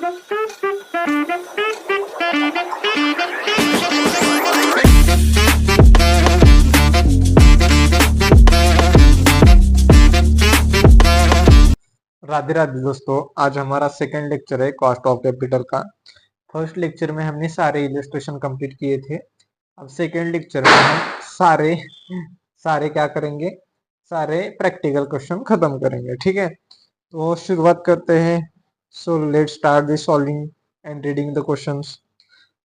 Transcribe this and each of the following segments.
राधे राधे दोस्तों, आज हमारा सेकंड लेक्चर है कॉस्ट ऑफ कैपिटल का। फर्स्ट लेक्चर में हमने सारे इलस्ट्रेशन कंप्लीट किए थे। अब सेकंड लेक्चर में हम सारे सारे क्या करेंगे, सारे प्रैक्टिकल क्वेश्चन खत्म करेंगे। ठीक है, तो शुरुआत करते हैं। So let's start the solving and reading the questions.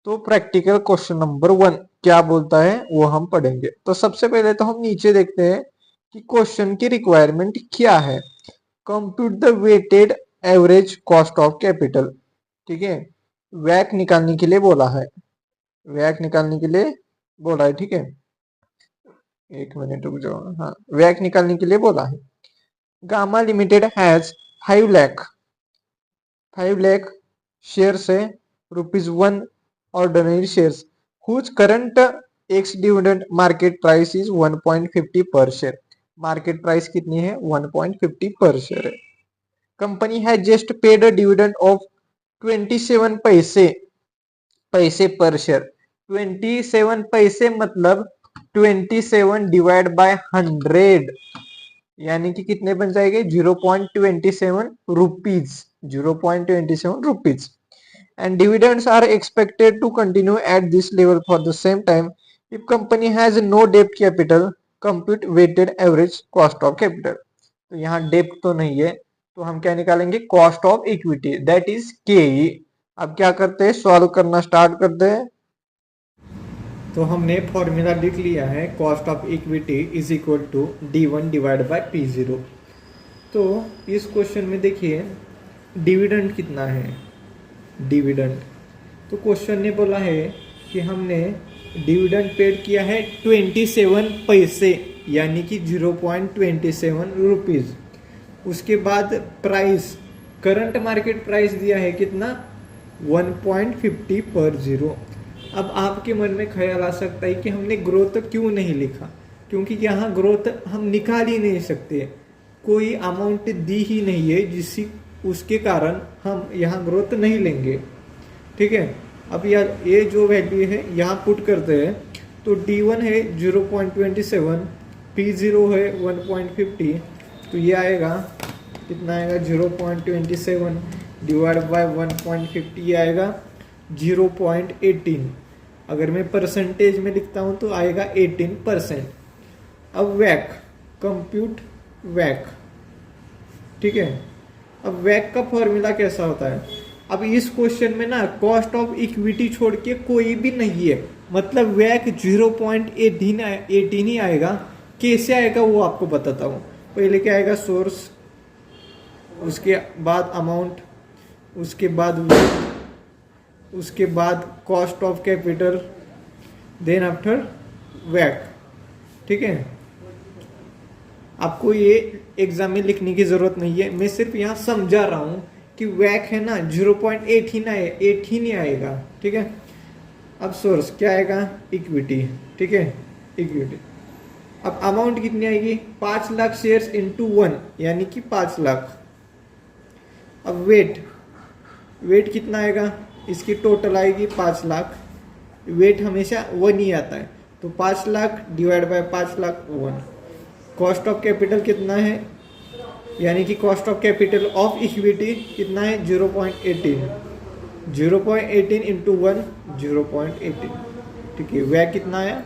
तो प्रैक्टिकल क्वेश्चन नंबर 1 क्या बोलता है वो हम पढ़ेंगे। तो सबसे पहले तो हम नीचे देखते हैं कि क्वेश्चन की रिक्वायरमेंट क्या है। Compute the weighted average cost of capital. ठीक है, वैक निकालने के लिए बोला है, वैक निकालने के लिए बोला है। ठीक है, एक मिनट रुक जाओ। हाँ, वैक निकालने के लिए बोला है। Gamma limited has 5 lakh shares है, ₹1 ordinary shares whose current ex dividend market price is 1.50 per share. Market price कितनी है? 1.50 पर शेयर है। Company has just paid a dividend of 27 पैसे पर शेयर। 27 पैसे मतलब 27 डिवाइड बाय 100, यानी कि कितने बन जाएंगे? 0.27 rupees, 0.27 rupees. And dividends are expected to continue at this level for the same time. If company has no debt capital, compute weighted average cost of capital. तो यहाँ डेप्ट तो नहीं है, तो हम क्या निकालेंगे? Cost of equity, that is के। अब क्या करते हैं? सॉल्व करना स्टार्ट करते हैं। तो हमने फॉर्मूला लिख लिया है, cost of equity is equal to D1 divide by P0। तो इस क्वेश्चन में देखिए डिविडेंड कितना है, डिविडेंड। तो क्वेश्चन ने बोला है कि हमने डिविडेंड पेड किया है 27 पैसे, यानी कि 0.27 रुपीज। उसके बाद प्राइस, करंट मार्केट प्राइस दिया है कितना? 1.50 पर जीरो। अब आपके मन में ख्याल आ सकता है कि हमने ग्रोथ क्यों नहीं लिखा, क्योंकि यहाँ ग्रोथ हम निकाल ही नहीं सकते, कोई अमाउंट दी ही नहीं है जिससे उसके कारण हम यहाँ ग्रोथ नहीं लेंगे। ठीक है, अब यार ये जो वैल्यू है यहाँ पुट करते हैं। तो D1 है 0.27, P0 है 1.50, तो ये आएगा कितना? आएगा 0.27 डिवाइड बाय 1.50, ये आएगा 0.18। अगर मैं परसेंटेज में लिखता हूँ तो आएगा 18%। अब वैक, कंप्यूट वैक। ठीक है, अब वैक का फॉर्मूला कैसा होता है? अब इस क्वेश्चन में ना कॉस्ट ऑफ इक्विटी छोड़ के कोई भी नहीं है, मतलब वैक 0.18 ही आएगा। कैसे आएगा वो आपको बताता हूँ। पहले क्या आएगा? सोर्स, उसके बाद अमाउंट, उसके बाद वैक, उसके बाद cost of capital, then after वैक। ठीक है, आपको ये एग्जाम में लिखने की जरूरत नहीं है, मैं सिर्फ यहाँ समझा रहा हूँ कि वैक है ना 0.18 ही आएगा। ठीक है, अब सोर्स क्या आएगा? इक्विटी। ठीक है, इक्विटी। अब अमाउंट कितनी आएगी? 5 लाख शेयर्स इंटू 1, यानी कि 5 लाख। अब वेट, वेट कितना आएगा? इसकी टोटल आएगी 5 लाख। वेट हमेशा 1 ही आता है, तो 5 lakh divide by 5 lakh 1। Cost of capital कितना है? यानी कि cost of capital of equity कितना है? 0.18, 0.18 इंटू 1, 0.18। ठीक है, वह कितना है?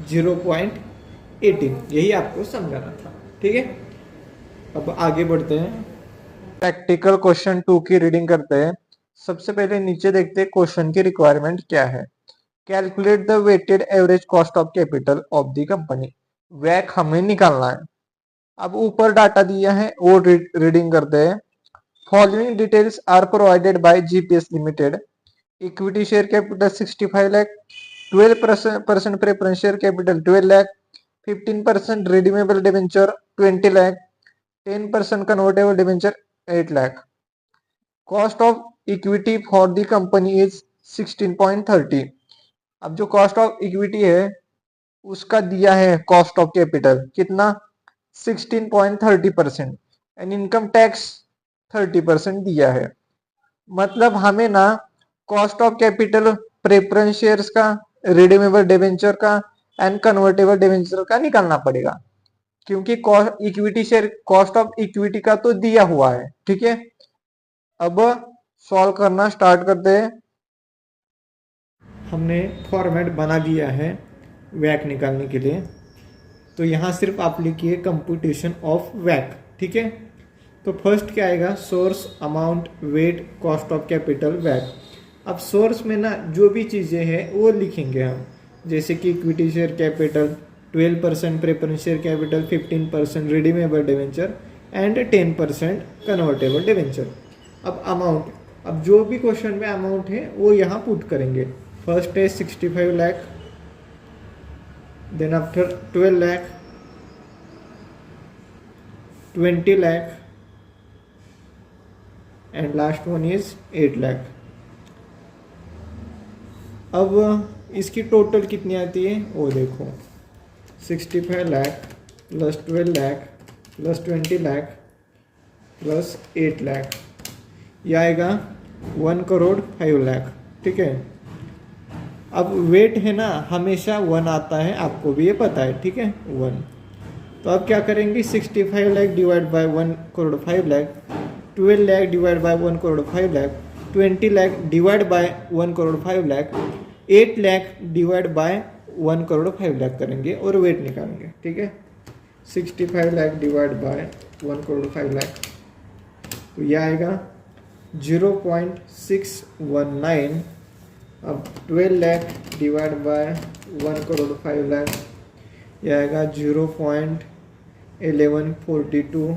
0.18। यही आपको समझाना था। ठीक है, अब आगे बढ़ते हैं, प्रैक्टिकल क्वेश्चन 2 की रीडिंग करते हैं। सबसे पहले नीचे देखते हैं क्वेश्चन की रिक्वायरमेंट क्या है। Calculate the weighted average cost of capital of the company. वैक हमें निकालना है। अब ऊपर डाटा दिया है वो रीडिंग करते हैं। Following details are provided by GPS limited. Equity share capital 65 lakh, 12% preference share capital 12 lakh, 15% redeemable debenture 20 lakh, 10% convertible debenture 8 lakh. Cost of equity for the company is 16.30। अब जो कॉस्ट ऑफ इक्विटी है उसका दिया है कॉस्ट ऑफ कैपिटल कितना? 16.30%। And income tax 30% दिया है। मतलब हमें ना cost of capital preference shares का, रिडीमेबल डिबेंचर का एंड कन्वर्टेबल डिबेंचर का निकालना पड़ेगा, क्योंकि equity share cost of equity का तो दिया हुआ है। ठीक है, अब सॉल्व करना स्टार्ट करते हैं। हमने फॉर्मेट बना दिया है वैक निकालने के लिए, तो यहाँ सिर्फ आप लिखिए कंप्यूटेशन ऑफ वैक। ठीक है, तो फर्स्ट क्या आएगा, source, amount, weight, cost of capital, वैक। अब सोर्स में ना जो भी चीज़ें हैं वो लिखेंगे हम, जैसे कि equity share capital 12%, preference share capital 15%, redeemable debenture and 10% convertible debenture. अब अमाउंट, अब जो भी क्वेश्चन में अमाउंट है वो यहाँ पुट करेंगे। फर्स्ट है 65 lakh, then after 12 lakh, 20 lakh and last one is 8 lakh। अब इसकी टोटल कितनी आती है वो देखो, 65 lakh plus 12 lakh plus 20 lakh plus 8 lakh, यह आएगा 1 करोड़ 5 लाख। ठीक है, अब वेट है ना हमेशा 1 आता है, आपको भी ये पता है। ठीक है, 1। तो अब क्या करेंगे, 65 lakh divide by 1 crore 5 lakh, 12 lakh divide by 1 crore 5 lakh, 20 lakh divide by 1 crore 5 lakh, 8 lakh divide by 1 crore 5 lakh करेंगे और वेट निकालेंगे। ठीक है, 65 लाख डिवाइड बाय 1 करोड़ 5 लाख, तो यह आएगा 0.619। अब 12 लाख डिवाइड बाय 1 करोड़ 5 लाख, यह आएगा 0.1142।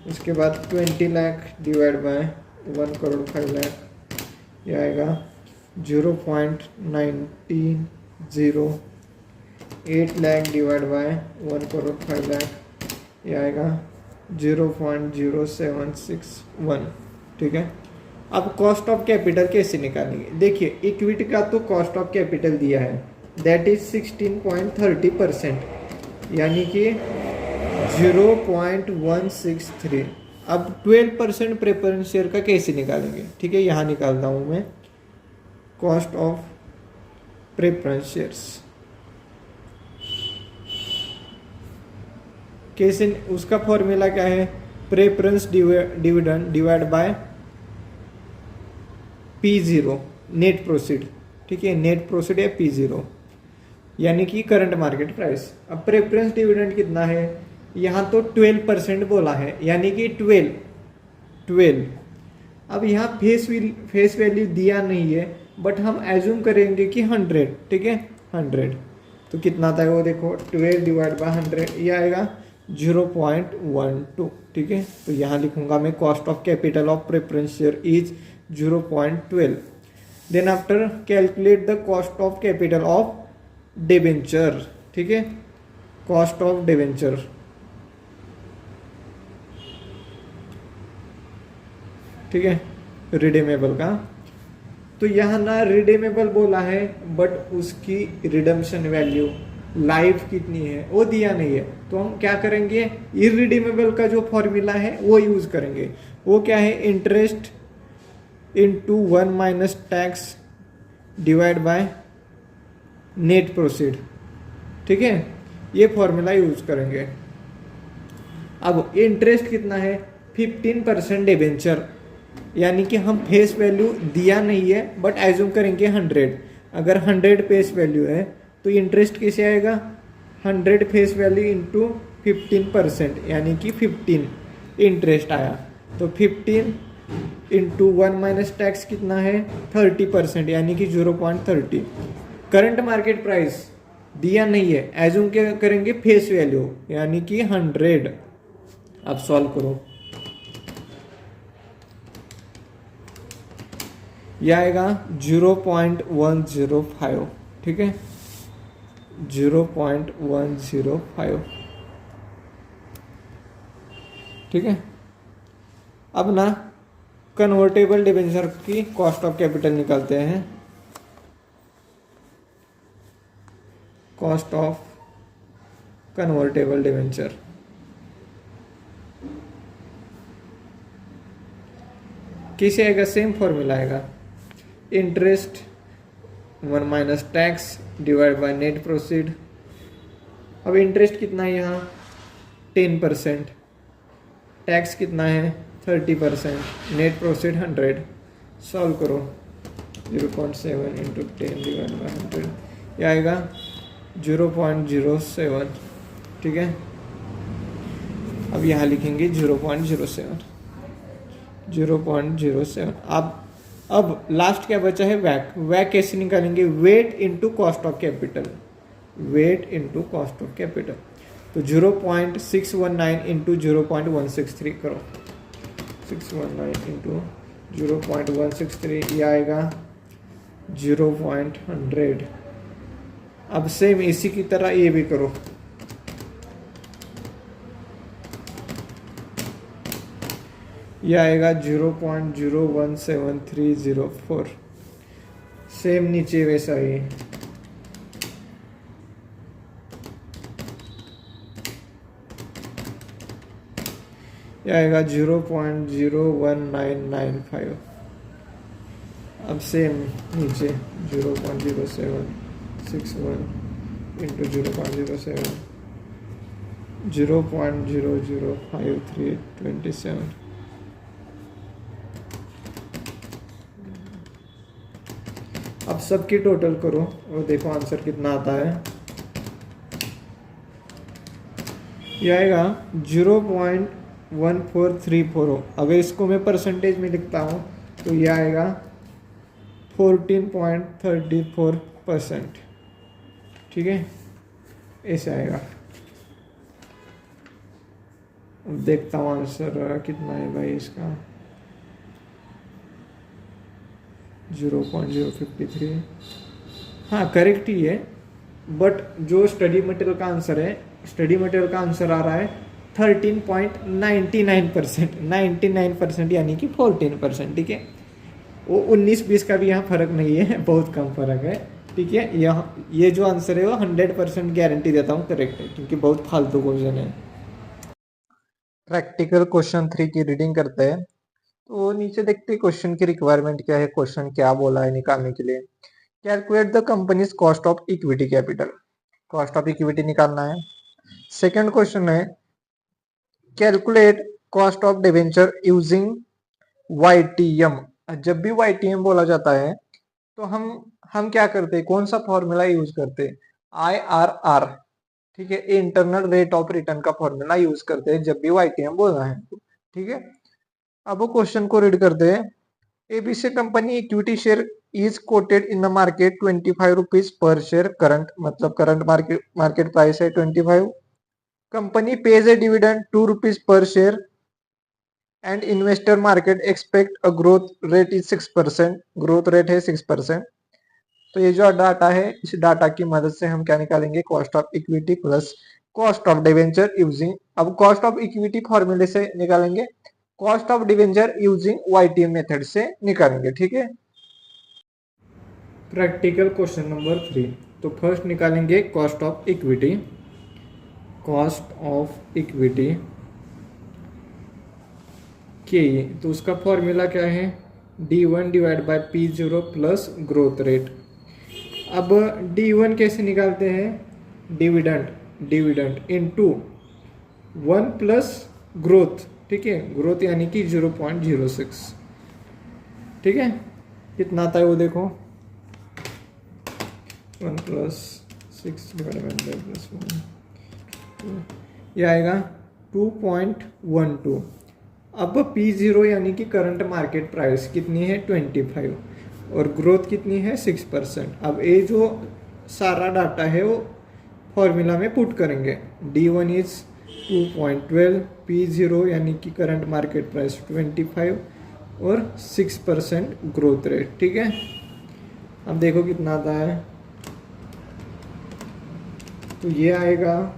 उसके बाद 20 लाख डिवाइड बाय 1 करोड़ 5 लाख, यह आएगा 0.1908। 8 लाख डिवाइड बाय 1 करोड़ 5 लाख, यह आएगा 0.0761। ठीक है, अब कॉस्ट ऑफ कैपिटल कैसे निकालेंगे, देखिए इक्विटी का तो कॉस्ट ऑफ कैपिटल दिया है, दैट इज 16.30%, यानी कि 0.163। अब 12% प्रेफरेंस शेयर का कैसे निकालेंगे, ठीक है, यहाँ निकालता हूँ मैं, कॉस्ट ऑफ प्रेफरेंस शेयर्स कैसे, उसका फॉर्मूला क्या है, preference dividend divide by P0 net proceed. ठीक है, नेट प्रोसीड है P0 यानी कि करंट मार्केट प्राइस। अब प्रेफरेंस डिविडेंड कितना है, यहाँ तो 12% बोला है, यानी कि 12। अब यहाँ फेस वैल्यू दिया नहीं है, बट हम एज्यूम करेंगे कि 100। ठीक है, 100, तो कितना था वो देखो, 12 डिवाइड बाय 100, ये आएगा 0.12। ठीक है, तो यहाँ लिखूंगा मैं, cost of capital of preference share is 0.12। Then after calculate the cost of capital of debenture. ठीक है, कॉस्ट ऑफ डिबेंचर, ठीक है, रिडीमेबल का, तो यहाँ ना रिडीमेबल बोला है, बट उसकी रिडम्पशन वैल्यू लाइफ कितनी है वो दिया नहीं है, तो हम क्या करेंगे, इरिडीमेबल का जो फॉर्मूला है वो यूज करेंगे। वो क्या है, interest into 1 minus tax divide by net proceed. ठीक है, ये फॉर्मूला यूज करेंगे। अब इंटरेस्ट कितना है, 15% डिबेंचर, यानी कि हम फेस वैल्यू दिया नहीं है, बट एज्यूम करेंगे 100। अगर 100 फेस वैल्यू है तो इंटरेस्ट कैसे आएगा, 100 फेस वैल्यू इंटू 15%, यानी कि 15 इंटरेस्ट आया। तो 15 इंटू 1 माइनस टैक्स कितना है, 30%, यानी कि 0.30। करंट मार्केट प्राइस दिया नहीं है, एज्यूम क्या करेंगे, फेस वैल्यू, यानी कि 100। अब सॉल्व करो, यह आएगा 0.105। ठीक है, 0.105। ठीक है, अब ना कन्वर्टेबल डिबेंचर की कॉस्ट ऑफ कैपिटल निकालते हैं। कॉस्ट ऑफ कन्वर्टेबल डिबेंचर, कैसे आएगा, सेम फॉर्मूला आएगा, interest 1 minus tax divide by net proceed. अब इंटरेस्ट कितना है यहाँ 10%, टैक्स कितना है 30%, नेट प्रोसीड 100। सॉल्व करो, 0.7 इंटू 10 डिवाइड बाई 100, ये आएगा 0.07। ठीक है, अब यहाँ लिखेंगे 0.07, 0.07। अब लास्ट क्या बचा है, वैक। वैक कैसे निकालेंगे, weight into cost of capital, weight into cost of capital. तो 0.619 इंटू 0.163 करो, 619 इंटू 0.163, ये आएगा 0.100। अब सेम इसी की तरह ये भी करो, ये आएगा 0.017304, सेम नीचे वैसा ही। ये आएगा 0.01995। अब सेम नीचे 0.0761 इंटू 0.07, 0.005327। अब सबकी टोटल करो और देखो आंसर कितना आता है। ये आएगा 0.1434। अगर इसको मैं परसेंटेज में लिखता हूँ तो ये आएगा 14.34%। ठीक है, ऐसे आएगा। अब देखता हूँ आंसर कितना है भाई इसका, 0.053। हाँ करेक्ट ही है, बट जो स्टडी मटेरियल का आंसर है, स्टडी मटेरियल का आंसर आ रहा है 13.99%, 99% यानी कि 14%। ठीक है, वो 19-20 का भी यहाँ फर्क नहीं है, बहुत कम फर्क है। ठीक है, यहाँ ये जो आंसर है वो 100% गारंटी देता हूँ करेक्ट है, क्योंकि बहुत फालतू क्वेश्चन है। प्रैक्टिकल क्वेश्चन 3 की रीडिंग करते हैं। तो नीचे देखते हैं क्वेश्चन की रिक्वायरमेंट क्या है, क्वेश्चन क्या बोला है निकालने के लिए। Calculate the companies cost of equity capital, cost of equity निकालना है। सेकंड क्वेश्चन है calculate cost of debenture using YTM। जब भी YTM बोला जाता है तो हम क्या करते हैं, कौन सा फॉर्मूला यूज करते हैं, IRR। ठीक है, इंटरनल रेट ऑफ रिटर्न का फॉर्मूला यूज करते हैं जब भी YTM बोलना है। ठीक है, अब वो क्वेश्चन को रीड करते हैं। ABC company equity share is quoted in the market 25 rupees per share, current मतलब करंट मार्केट प्राइस है 25। Company page A dividend 2 rupees per share and investor market expect a growth rate is 6%, growth rate है 6%। तो ये जो data है, इस data की मदद से हम क्या निकालेंगे, cost of equity plus cost of debenture using. अब कॉस्ट ऑफ इक्विटी फॉर्मूले से निकालेंगे, cost of debenture using YTM method से निकालेंगे। ठीक है, प्रैक्टिकल क्वेश्चन नंबर 3। तो फर्स्ट निकालेंगे cost of equity, cost of equity के, तो उसका फॉर्मूला क्या है, D1 divide by P0 plus growth rate. अब D1 कैसे निकालते हैं, डिविडेंड इनटू 1 प्लस ग्रोथ। ठीक है, ग्रोथ यानी कि 0.06। ठीक है, कितना आता है वो देखो, 1 प्लस 6 डिवाइड बाय 100 प्लस 1, ये आएगा 2.12। अब P0 यानी कि करंट मार्केट प्राइस कितनी है 25 और ग्रोथ कितनी है 6%। अब ये जो सारा डाटा है वो फॉर्मूला में पुट करेंगे। D1 इज 2.12, P0 यानी कि करंट मार्केट प्राइस 25 और 6% ग्रोथ रेट। ठीक है, अब देखो कितना आता है, तो ये आएगा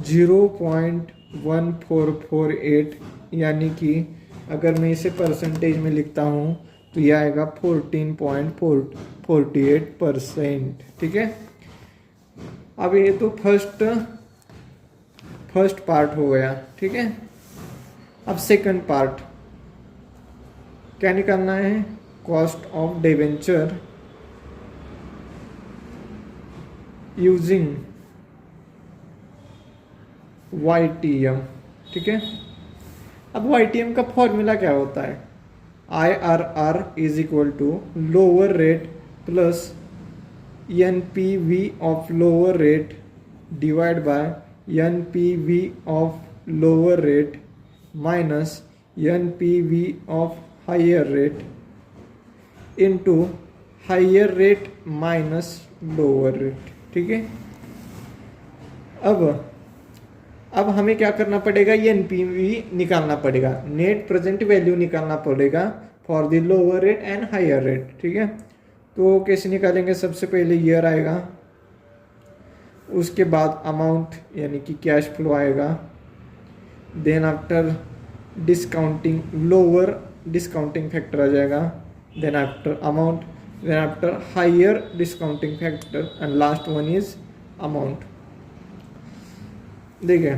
0.1448, यानी कि अगर मैं इसे परसेंटेज में लिखता हूँ तो ये आएगा 14.48%। ठीक है, अब ये तो फर्स्ट पार्ट हो गया। ठीक है, अब सेकंड पार्ट क्या निकालना है, cost of debenture using YTM, ठीक है। अब YTM का फॉर्मूला क्या होता है, IRR is equal to lower rate plus NPV of lower rate divide by NPV of lower rate minus NPV of higher rate into higher rate minus lower rate, ठीक है। अब हमें क्या करना पड़ेगा, ये NPV निकालना पड़ेगा, नेट प्रेजेंट वैल्यू निकालना पड़ेगा for the lower rate and higher rate, ठीक है। तो कैसे निकालेंगे, सबसे पहले ईयर आएगा, उसके बाद अमाउंट यानी कि कैश फ्लो आएगा, then after discounting lower discounting factor आ जाएगा, then after amount, then after higher discounting factor and last one is amount. देखिए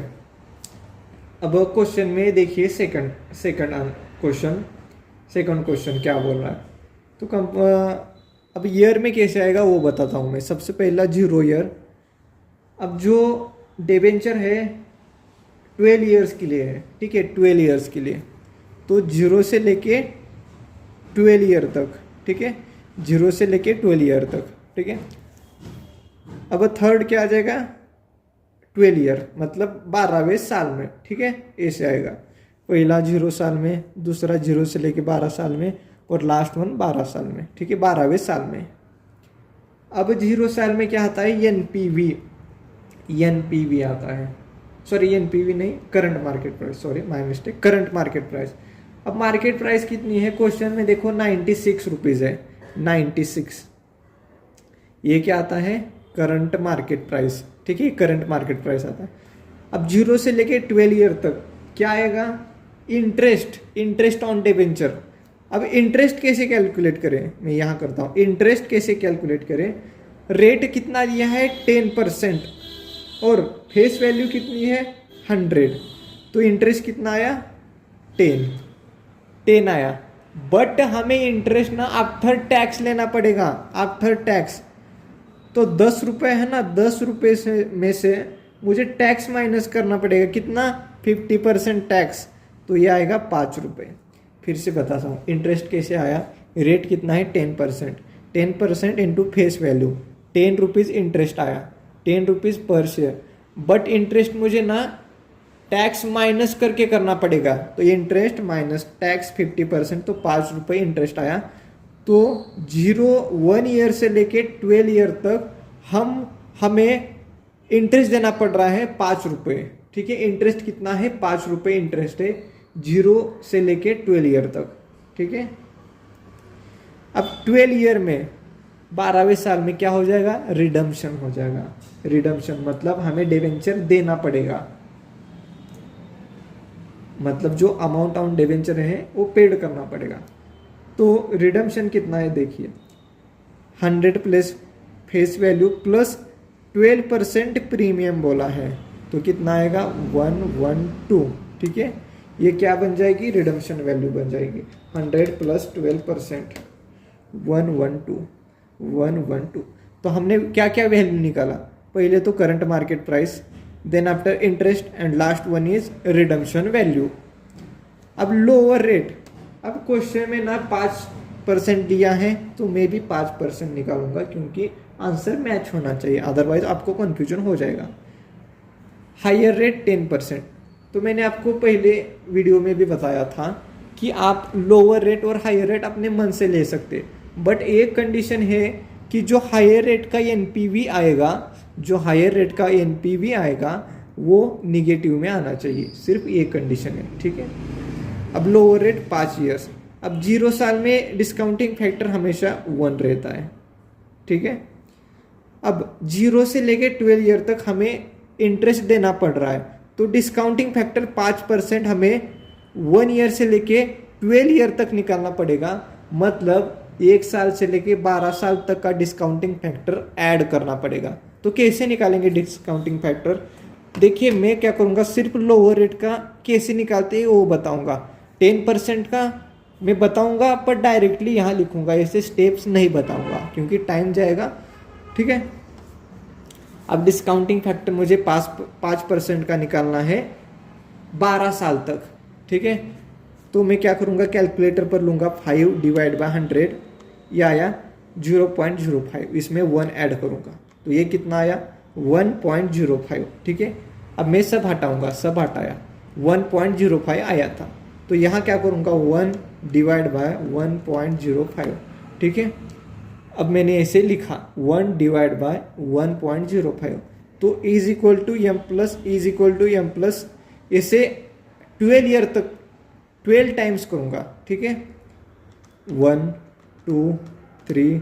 अब क्वेश्चन में देखिए सेकंड क्वेश्चन क्या बोल रहा है। तो अब ईयर में कैसे आएगा वो बताता हूँ मैं। सबसे पहला 0 ईयर। अब जो डिबेंचर है 12 ईयर्स के लिए है, ठीक है, 12 ईयर्स के लिए, तो 0 से लेके 12 ईयर तक, ठीक है, 0 से लेके 12 ईयर तक, ठीक है। अब थर्ड क्या आ जाएगा, 12 ईयर मतलब 12वें साल में, ठीक है, ऐसे आएगा। पहला 0 साल में, दूसरा 0 से लेके 12 साल में, और लास्ट वन 12 साल में, ठीक है, 12वें साल में। अब 0 साल में क्या आता है, एनपीवी आता है, सॉरी एनपीवी नहीं, current market price, sorry my mistake, current market price. अब मार्केट प्राइस कितनी है, क्वेश्चन में देखो 96 रुपीज़ है, 96, ये क्या आता है, करंट मार्केट प्राइस, ठीक है, करंट मार्केट प्राइस आता है। अब 0 से लेके 12 ईयर तक क्या आएगा, इंटरेस्ट ऑन डिबेंचर। अब इंटरेस्ट कैसे कैलकुलेट करें, मैं यहाँ करता हूँ, इंटरेस्ट कैसे कैलकुलेट करें, रेट कितना दिया है 10% और फेस वैल्यू कितनी है 100, तो इंटरेस्ट कितना आया 10 आया। बट हमें इंटरेस्ट ना आफ्टर टैक्स लेना पड़ेगा, आफ्टर टैक्स। तो 10 रुपये है ना, 10 रुपये से में से मुझे टैक्स माइनस करना पड़ेगा, कितना 50% टैक्स, तो ये आएगा 5 रुपये। फिर से बताता हूँ इंटरेस्ट कैसे आया, रेट कितना है 10% into face value, 10 rupees interest आया, 10 रुपीज़ पर शेयर। बट इंटरेस्ट मुझे ना टैक्स माइनस करके करना पड़ेगा, तो ये इंटरेस्ट माइनस टैक्स 50%, तो 5 रुपये इंटरेस्ट आया। तो 1 ईयर से लेके 12 ईयर तक हमें इंटरेस्ट देना पड़ रहा है 5 रुपये, ठीक है, इंटरेस्ट कितना है 5 रुपये इंटरेस्ट है 0 से लेके 12 ईयर तक, ठीक है। अब 12 ईयर में 12वें साल में क्या हो जाएगा, रिडम्पशन हो जाएगा। रिडम्पशन मतलब हमें डिबेंचर देना पड़ेगा, मतलब जो अमाउंट ऑन डिबेंचर है वो पेड करना पड़ेगा। तो रिडम्पशन कितना है देखिए, 100 plus face value plus 12% premium बोला है, तो कितना आएगा 112, ठीक है। ये क्या बन जाएगी, रिडम्पशन वैल्यू बन जाएगी 100 प्लस 12%, 112। तो हमने क्या क्या वैल्यू निकाला, पहले तो current market price, then after interest and last one is redemption value. अब लोअर रेट, अब क्वेश्चन में ना 5% दिया है, तो मैं भी 5% निकालूंगा क्योंकि आंसर मैच होना चाहिए, अदरवाइज आपको कंफ्यूजन हो जाएगा। हायर रेट 10%, तो मैंने आपको पहले वीडियो में भी बताया था कि आप लोअर रेट और हायर रेट अपने मन से ले सकते, बट एक कंडीशन है कि जो हायर रेट का एनपीवी आएगा, जो हायर रेट का एनपीवी आएगा वो निगेटिव में आना चाहिए, सिर्फ ये कंडीशन है, ठीक है। अब लोअर रेट 5 ईयर्स। अब 0 साल में डिस्काउंटिंग फैक्टर हमेशा 1 रहता है, ठीक है। अब 0 से लेके 12 ईयर तक हमें इंटरेस्ट देना पड़ रहा है, तो डिस्काउंटिंग फैक्टर 5% हमें 1 ईयर से लेके 12 ईयर तक निकालना पड़ेगा, मतलब 1 साल से लेके 12 साल तक का डिस्काउंटिंग फैक्टर ऐड करना पड़ेगा। तो कैसे निकालेंगे डिस्काउंटिंग फैक्टर, देखिए मैं क्या करूँगा, सिर्फ लोअर रेट का कैसे निकालते हैं वो बताऊँगा। 10% का मैं बताऊँगा पर डायरेक्टली यहाँ लिखूँगा, ऐसे स्टेप्स नहीं बताऊँगा क्योंकि टाइम जाएगा। ठीक है, अब डिस्काउंटिंग फैक्टर मुझे 5% का निकालना है 12 साल तक। ठीक है, तो मैं क्या करूँगा, कैलकुलेटर पर लूँगा 5 डिवाइड बाय 100, यह आया 0.05, इसमें 1 ऐड करूँगा तो ये कितना आया 1.05। ठीक है, अब मैं सब हटाऊँगा, सब हटाया 1.05 आया था, तो यहाँ क्या करूँगा 1 डिवाइड बाय 1.05। ठीक है, अब मैंने ऐसे लिखा 1 डिवाइड बाय 1.05, तो is equal to M plus is equal to M plus, इसे 12 ईयर तक 12 टाइम्स करूँगा। ठीक है, 1 2 3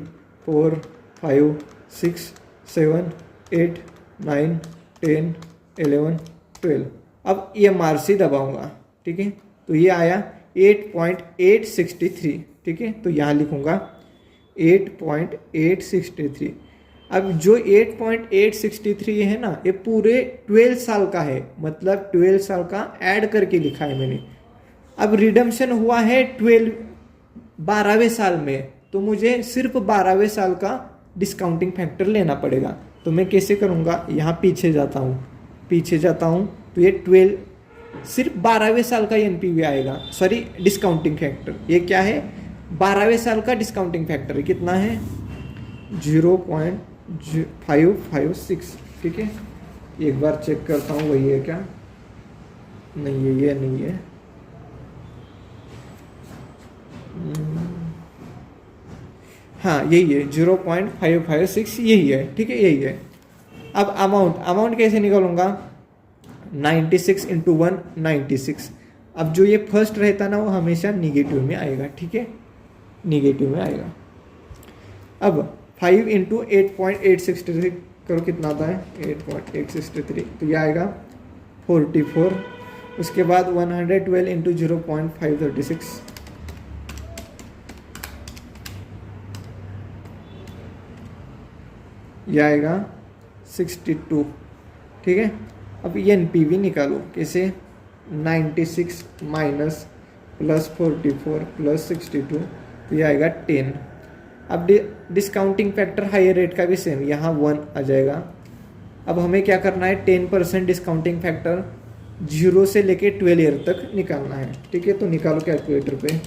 4 5 6 7 8 9 10 11 12, अब EMRC दबाऊंगा। ठीक है, तो ये आया 8.863। ठीक है, तो यहाँ लिखूंगा 8.863। अब जो 8.863 है ना, ये पूरे 12 साल का है, मतलब 12 साल का ऐड करके लिखा है मैंने। अब रिडम्पशन हुआ है 12वें साल में, तो मुझे सिर्फ 12वें साल का डिस्काउंटिंग फैक्टर लेना पड़ेगा। तो मैं कैसे करूँगा, यहाँ पीछे जाता हूँ तो ये 12 सिर्फ 12वें साल का NPV आएगा, सॉरी डिस्काउंटिंग फैक्टर। ये क्या है, 12वें साल का डिस्काउंटिंग फैक्टर है, कितना है 0.556। ठीक है, एक बार चेक करता हूँ वही है क्या, नहीं है, ये नहीं है। हाँ यही है 0.556, यही है। ठीक है, यही है। अब अमाउंट कैसे निकालूंगा, 96 इंटू 1 96। अब जो ये फर्स्ट रहता ना वो हमेशा निगेटिव में आएगा। ठीक है, निगेटिव में आएगा। अब 5 इंटू 8.863 करो, कितना आता है 8.863, तो ये आएगा 44। उसके बाद 112 इंटू 0.536, यह आएगा 62। ठीक है, अब ये NPV निकालो कैसे, 96 माइनस प्लस 44 प्लस 62, तो ये आएगा 10। अब डिस्काउंटिंग फैक्टर हायर रेट का भी सेम, यहाँ 1 आ जाएगा। अब हमें क्या करना है, 10% डिस्काउंटिंग फैक्टर 0 से लेके 12 ईयर तक निकालना है। ठीक है, तो निकालो कैलकुलेटर पे।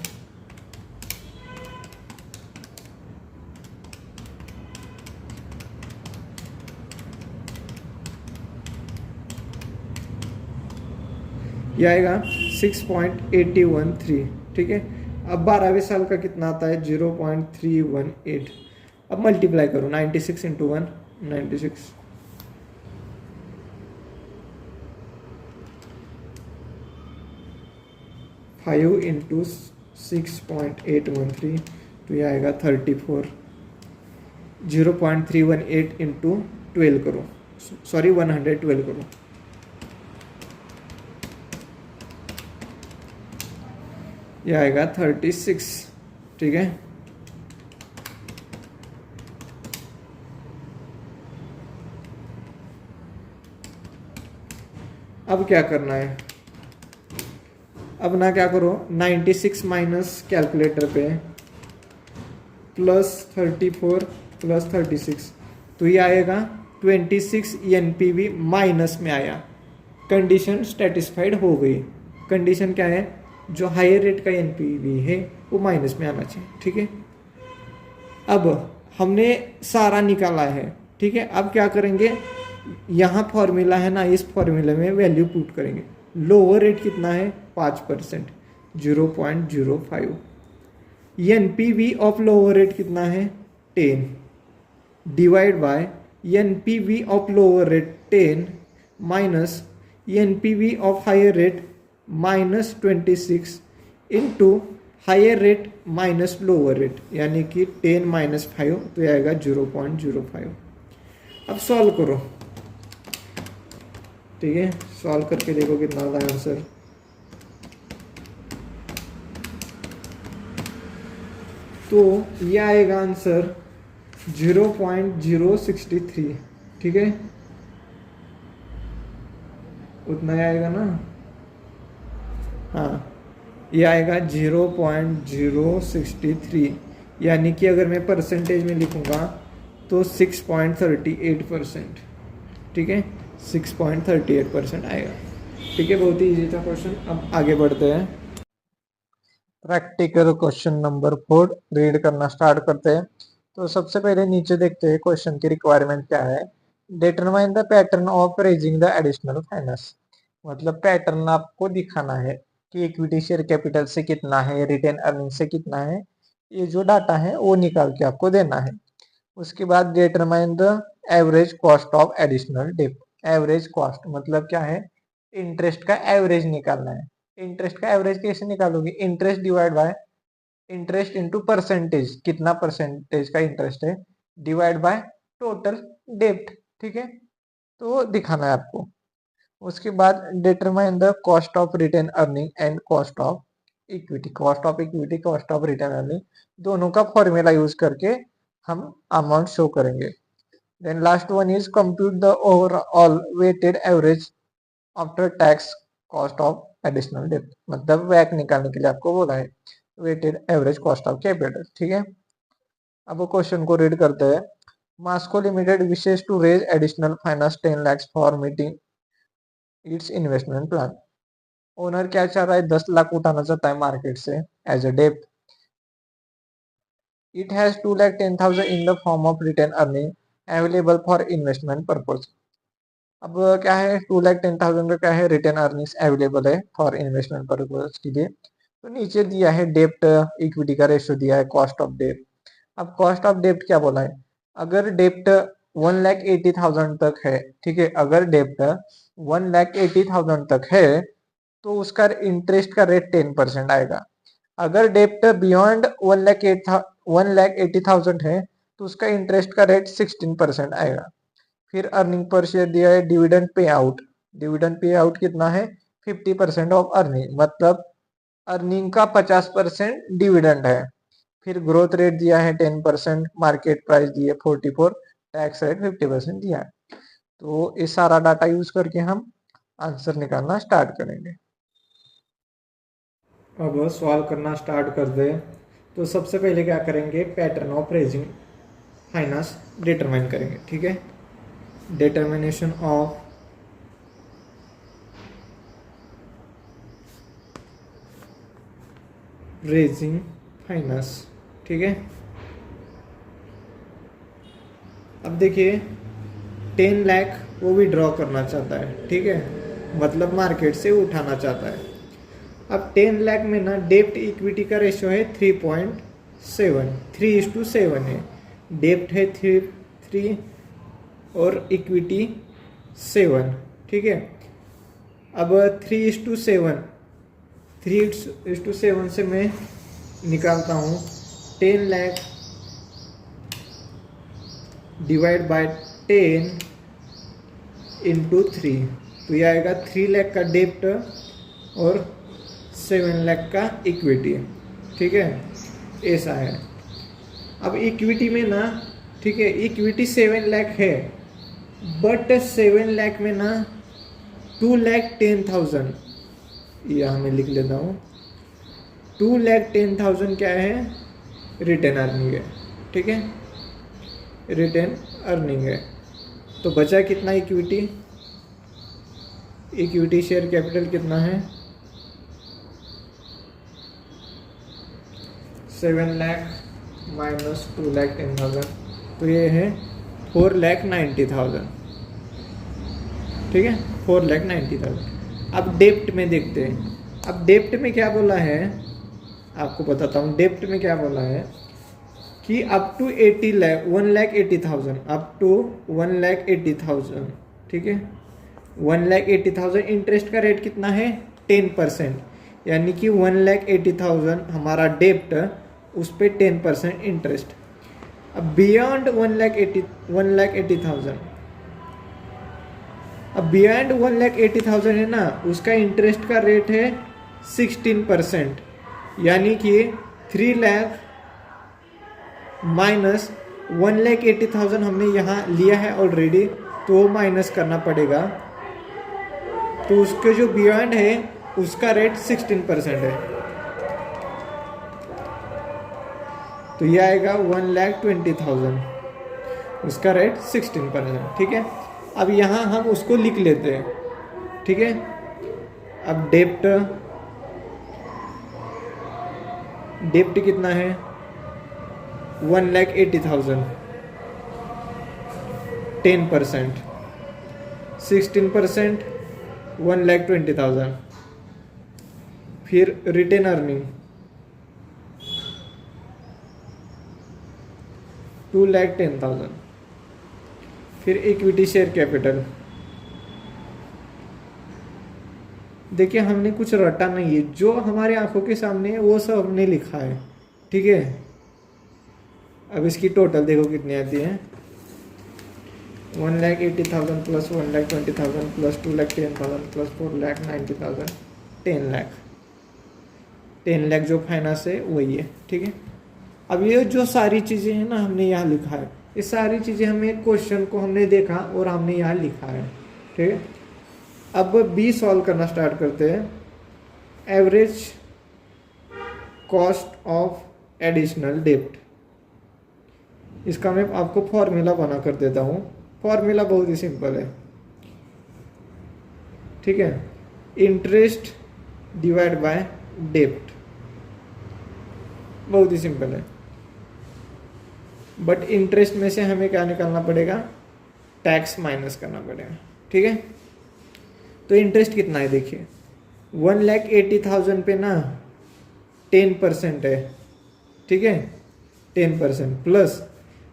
यह आएगा 6.813। ठीक है, अब 12वें साल का कितना आता है 0.318। अब मल्टीप्लाई करो 96 इंटू 1 96, 5 इंटू 6.813, तो यह आएगा 34। 0.318 इंटू 12 करो, सॉरी 112 करो, यह आएगा 36। ठीक है, अब क्या करना है, अब ना क्या करो 96 माइनस कैलकुलेटर पे प्लस 34 प्लस 36, तो ये आएगा 26 NPV माइनस में आया। कंडीशन सेटिस्फाइड हो गई। कंडीशन क्या है, जो हायर रेट का NPV है वो माइनस में आना चाहिए। ठीक है, अब हमने सारा निकाला है। ठीक है, अब क्या करेंगे, यहाँ फॉर्मूला है ना, इस फॉर्मूले में वैल्यू पुट करेंगे। लोअर रेट कितना है 5%, 0.05। NPV ऑफ लोअर रेट कितना है 10 divide by NPV of lower rate 10 minus NPV of higher rate minus 26 into higher rate minus lower rate, यानी कि 10 माइनस 5, तो यह आएगा 0.05। अब सॉल्व करो। ठीक है, सॉल्व करके देखो कितना आता है आंसर। तो यह आएगा आंसर 0.063। ठीक है, उतना ही आएगा ना। हाँ, ये आएगा 0.063, यानी कि अगर मैं परसेंटेज में लिखूँगा तो 6.38%। ठीक है, 6.38% आएगा। ठीक है, बहुत ही इजी था क्वेश्चन। अब आगे बढ़ते हैं। प्रैक्टिकल क्वेश्चन नंबर 4 रीड करना स्टार्ट करते हैं। तो सबसे पहले नीचे देखते हैं क्वेश्चन की रिक्वायरमेंट क्या है। Determine the pattern of raising the additional finance, मतलब पैटर्न आपको दिखाना है कि इक्विटी शेयर कैपिटल से कितना है, रिटेन अर्निंग से कितना है, ये जो डाटा है वो निकाल के आपको देना है। उसके बाद determine the average cost of additional date. Average cost मतलब क्या है, इंटरेस्ट का एवरेज निकालना है। इंटरेस्ट का एवरेज कैसे निकालोगे, interest divide by interest into percentage, कितना परसेंटेज का इंटरेस्ट है, डिवाइड बाय टोटल डेब्ट। ठीक है, तो दिखाना है आपको। उसके बाद determine the cost of retain earning and cost of equity. Cost of equity, cost of retain earning, दोनों का फॉर्मूला यूज करके हम अमाउंट शो करेंगे। Then last one is compute the overall weighted average after tax cost of additional debt, मतलब वैक निकालने के लिए आपको बोला है, weighted average cost of capital. ठीक है, अब वो क्वेश्चन को रीड करते हैं। Masco limited wishes to raise additional finance 10 lakhs for meeting its investment plan. Owner क्या चाह रहा है, 10 लाख उठाना चाहता है मार्केट से एज अ डेप्ट। It has 2,10,000 in the form of retain earning available for investment purpose. अब क्या है, 2,10,000 का क्या है, रिटेन अर्निंग्स अवेलेबल है फॉर इन्वेस्टमेंट पर्पज के लिए। तो नीचे दिया है डेप्ट इक्विटी का रेशियो दिया है, कॉस्ट ऑफ डेप्ट। अब कॉस्ट ऑफ डेप्ट क्या बोला है, अगर डेप्ट 1,80,000 तक है, ठीक है, अगर डेप्ट 1,80,000 तक है तो उसका इंटरेस्ट का रेट 10% आएगा। अगर डेप्ट बियॉन्ड 1,80,000 है तो उसका इंटरेस्ट का रेट 16% आएगा। फिर अर्निंग पर शेयर दिया है, dividend pay out. Dividend pay out कितना है, 50% ऑफ अर्निंग, मतलब अर्निंग का 50% डिविडेंड है। फिर ग्रोथ रेट दिया है 10%, मार्केट प्राइस दी है 44, टैक्स रेट 50% दिया है। तो ये सारा डाटा यूज करके हम आंसर निकालना स्टार्ट करेंगे। अब सॉल्व करना स्टार्ट कर दे। तो सबसे पहले क्या करेंगे, pattern of raising finance determine करेंगे। ठीक है, डिटर्मिनेशन ऑफ रेजिंग फाइनेंस। ठीक है, अब देखिए 10 लाख वो भी ड्रॉ करना चाहता है। ठीक है, मतलब मार्केट से उठाना चाहता है। अब 10 लाख में ना डेप्ट इक्विटी का रेशियो है 3.7, 3:7 है। डेप्ट है 3 और इक्विटी 7। ठीक है, अब 3:7 से मैं निकालता हूँ 10 लाख डिवाइड बाय 10 इंटू 3, तो ये आएगा 3 लाख का डेप्ट और 7 लाख का इक्विटी। ठीक है, ऐसा है। अब इक्विटी में ना, ठीक है, इक्विटी 7 लाख है, बट 7 लाख में ना 2,10,000, यहाँ मैं लिख लेता हूँ, 2,10,000 क्या है, रिटेन अर्निंग है। ठीक है, रिटेन अर्निंग है। तो बचा कितना इक्विटी, इक्विटी शेयर कैपिटल कितना है, 7 लाख माइनस 2,10,000, तो ये है 4,90,000। ठीक है, 4,90,000। अब डेप्ट में देखते हैं। अब डेप्ट में क्या बोला है, आपको बताता हूँ। डेप्ट में क्या बोला है कि अप टू 1,80,000, अप टू 1,80,000। ठीक है, 1,80,000 इंटरेस्ट का रेट कितना है, 10%, यानी कि 1,80,000 हमारा डेप्ट, उस पर 10% इंटरेस्ट। अब बियॉन्ड 1,80,000, अब बियॉन्ड 1,80,000 है ना, उसका इंटरेस्ट का रेट है 16%, यानी कि 3 लाख माइनस 1,80,000 हमने यहाँ लिया है ऑलरेडी, तो माइनस करना पड़ेगा तो उसके जो बियॉन्ड है उसका रेट 16% है। तो ये आएगा 1,20,000, उसका रेट 16%। ठीक है, अब यहाँ हम उसको लिख लेते हैं। ठीक है, अब डेप्ट कितना है 1,80,000, 10%, 16%, 1,20,000। फिर रिटेन अर्निंग 2,10,000। फिर इक्विटी शेयर कैपिटल, देखिए हमने कुछ रटा नहीं है, जो हमारे आंखों के सामने है वो सब हमने लिखा है। ठीक है, अब इसकी टोटल देखो कितनी आती है, 1,80,000 plus 1,20,000 plus 2,10,000 plus 4,90,000, 10 lakh. 10 lakh जो फाइनेंस है वही है। ठीक है, अब ये जो सारी चीज़ें हैं ना हमने यहाँ लिखा है, ये सारी चीज़ें हमें क्वेश्चन को हमने देखा और हमने यहाँ लिखा है। ठीक है, अब बी सॉल्व करना स्टार्ट करते हैं। एवरेज कॉस्ट ऑफ एडिशनल डेप्ट, इसका मैं आपको फॉर्मूला बना कर देता हूँ। फॉर्मूला बहुत ही सिंपल है। ठीक है, इंटरेस्ट डिवाइड बाय डेप्ट, बहुत ही सिंपल है। बट इंटरेस्ट में से हमें क्या निकालना पड़ेगा, टैक्स माइनस करना पड़ेगा। ठीक है, तो इंटरेस्ट कितना है देखिए, 1,80,000 पे ना 10% है। ठीक है, 10% प्लस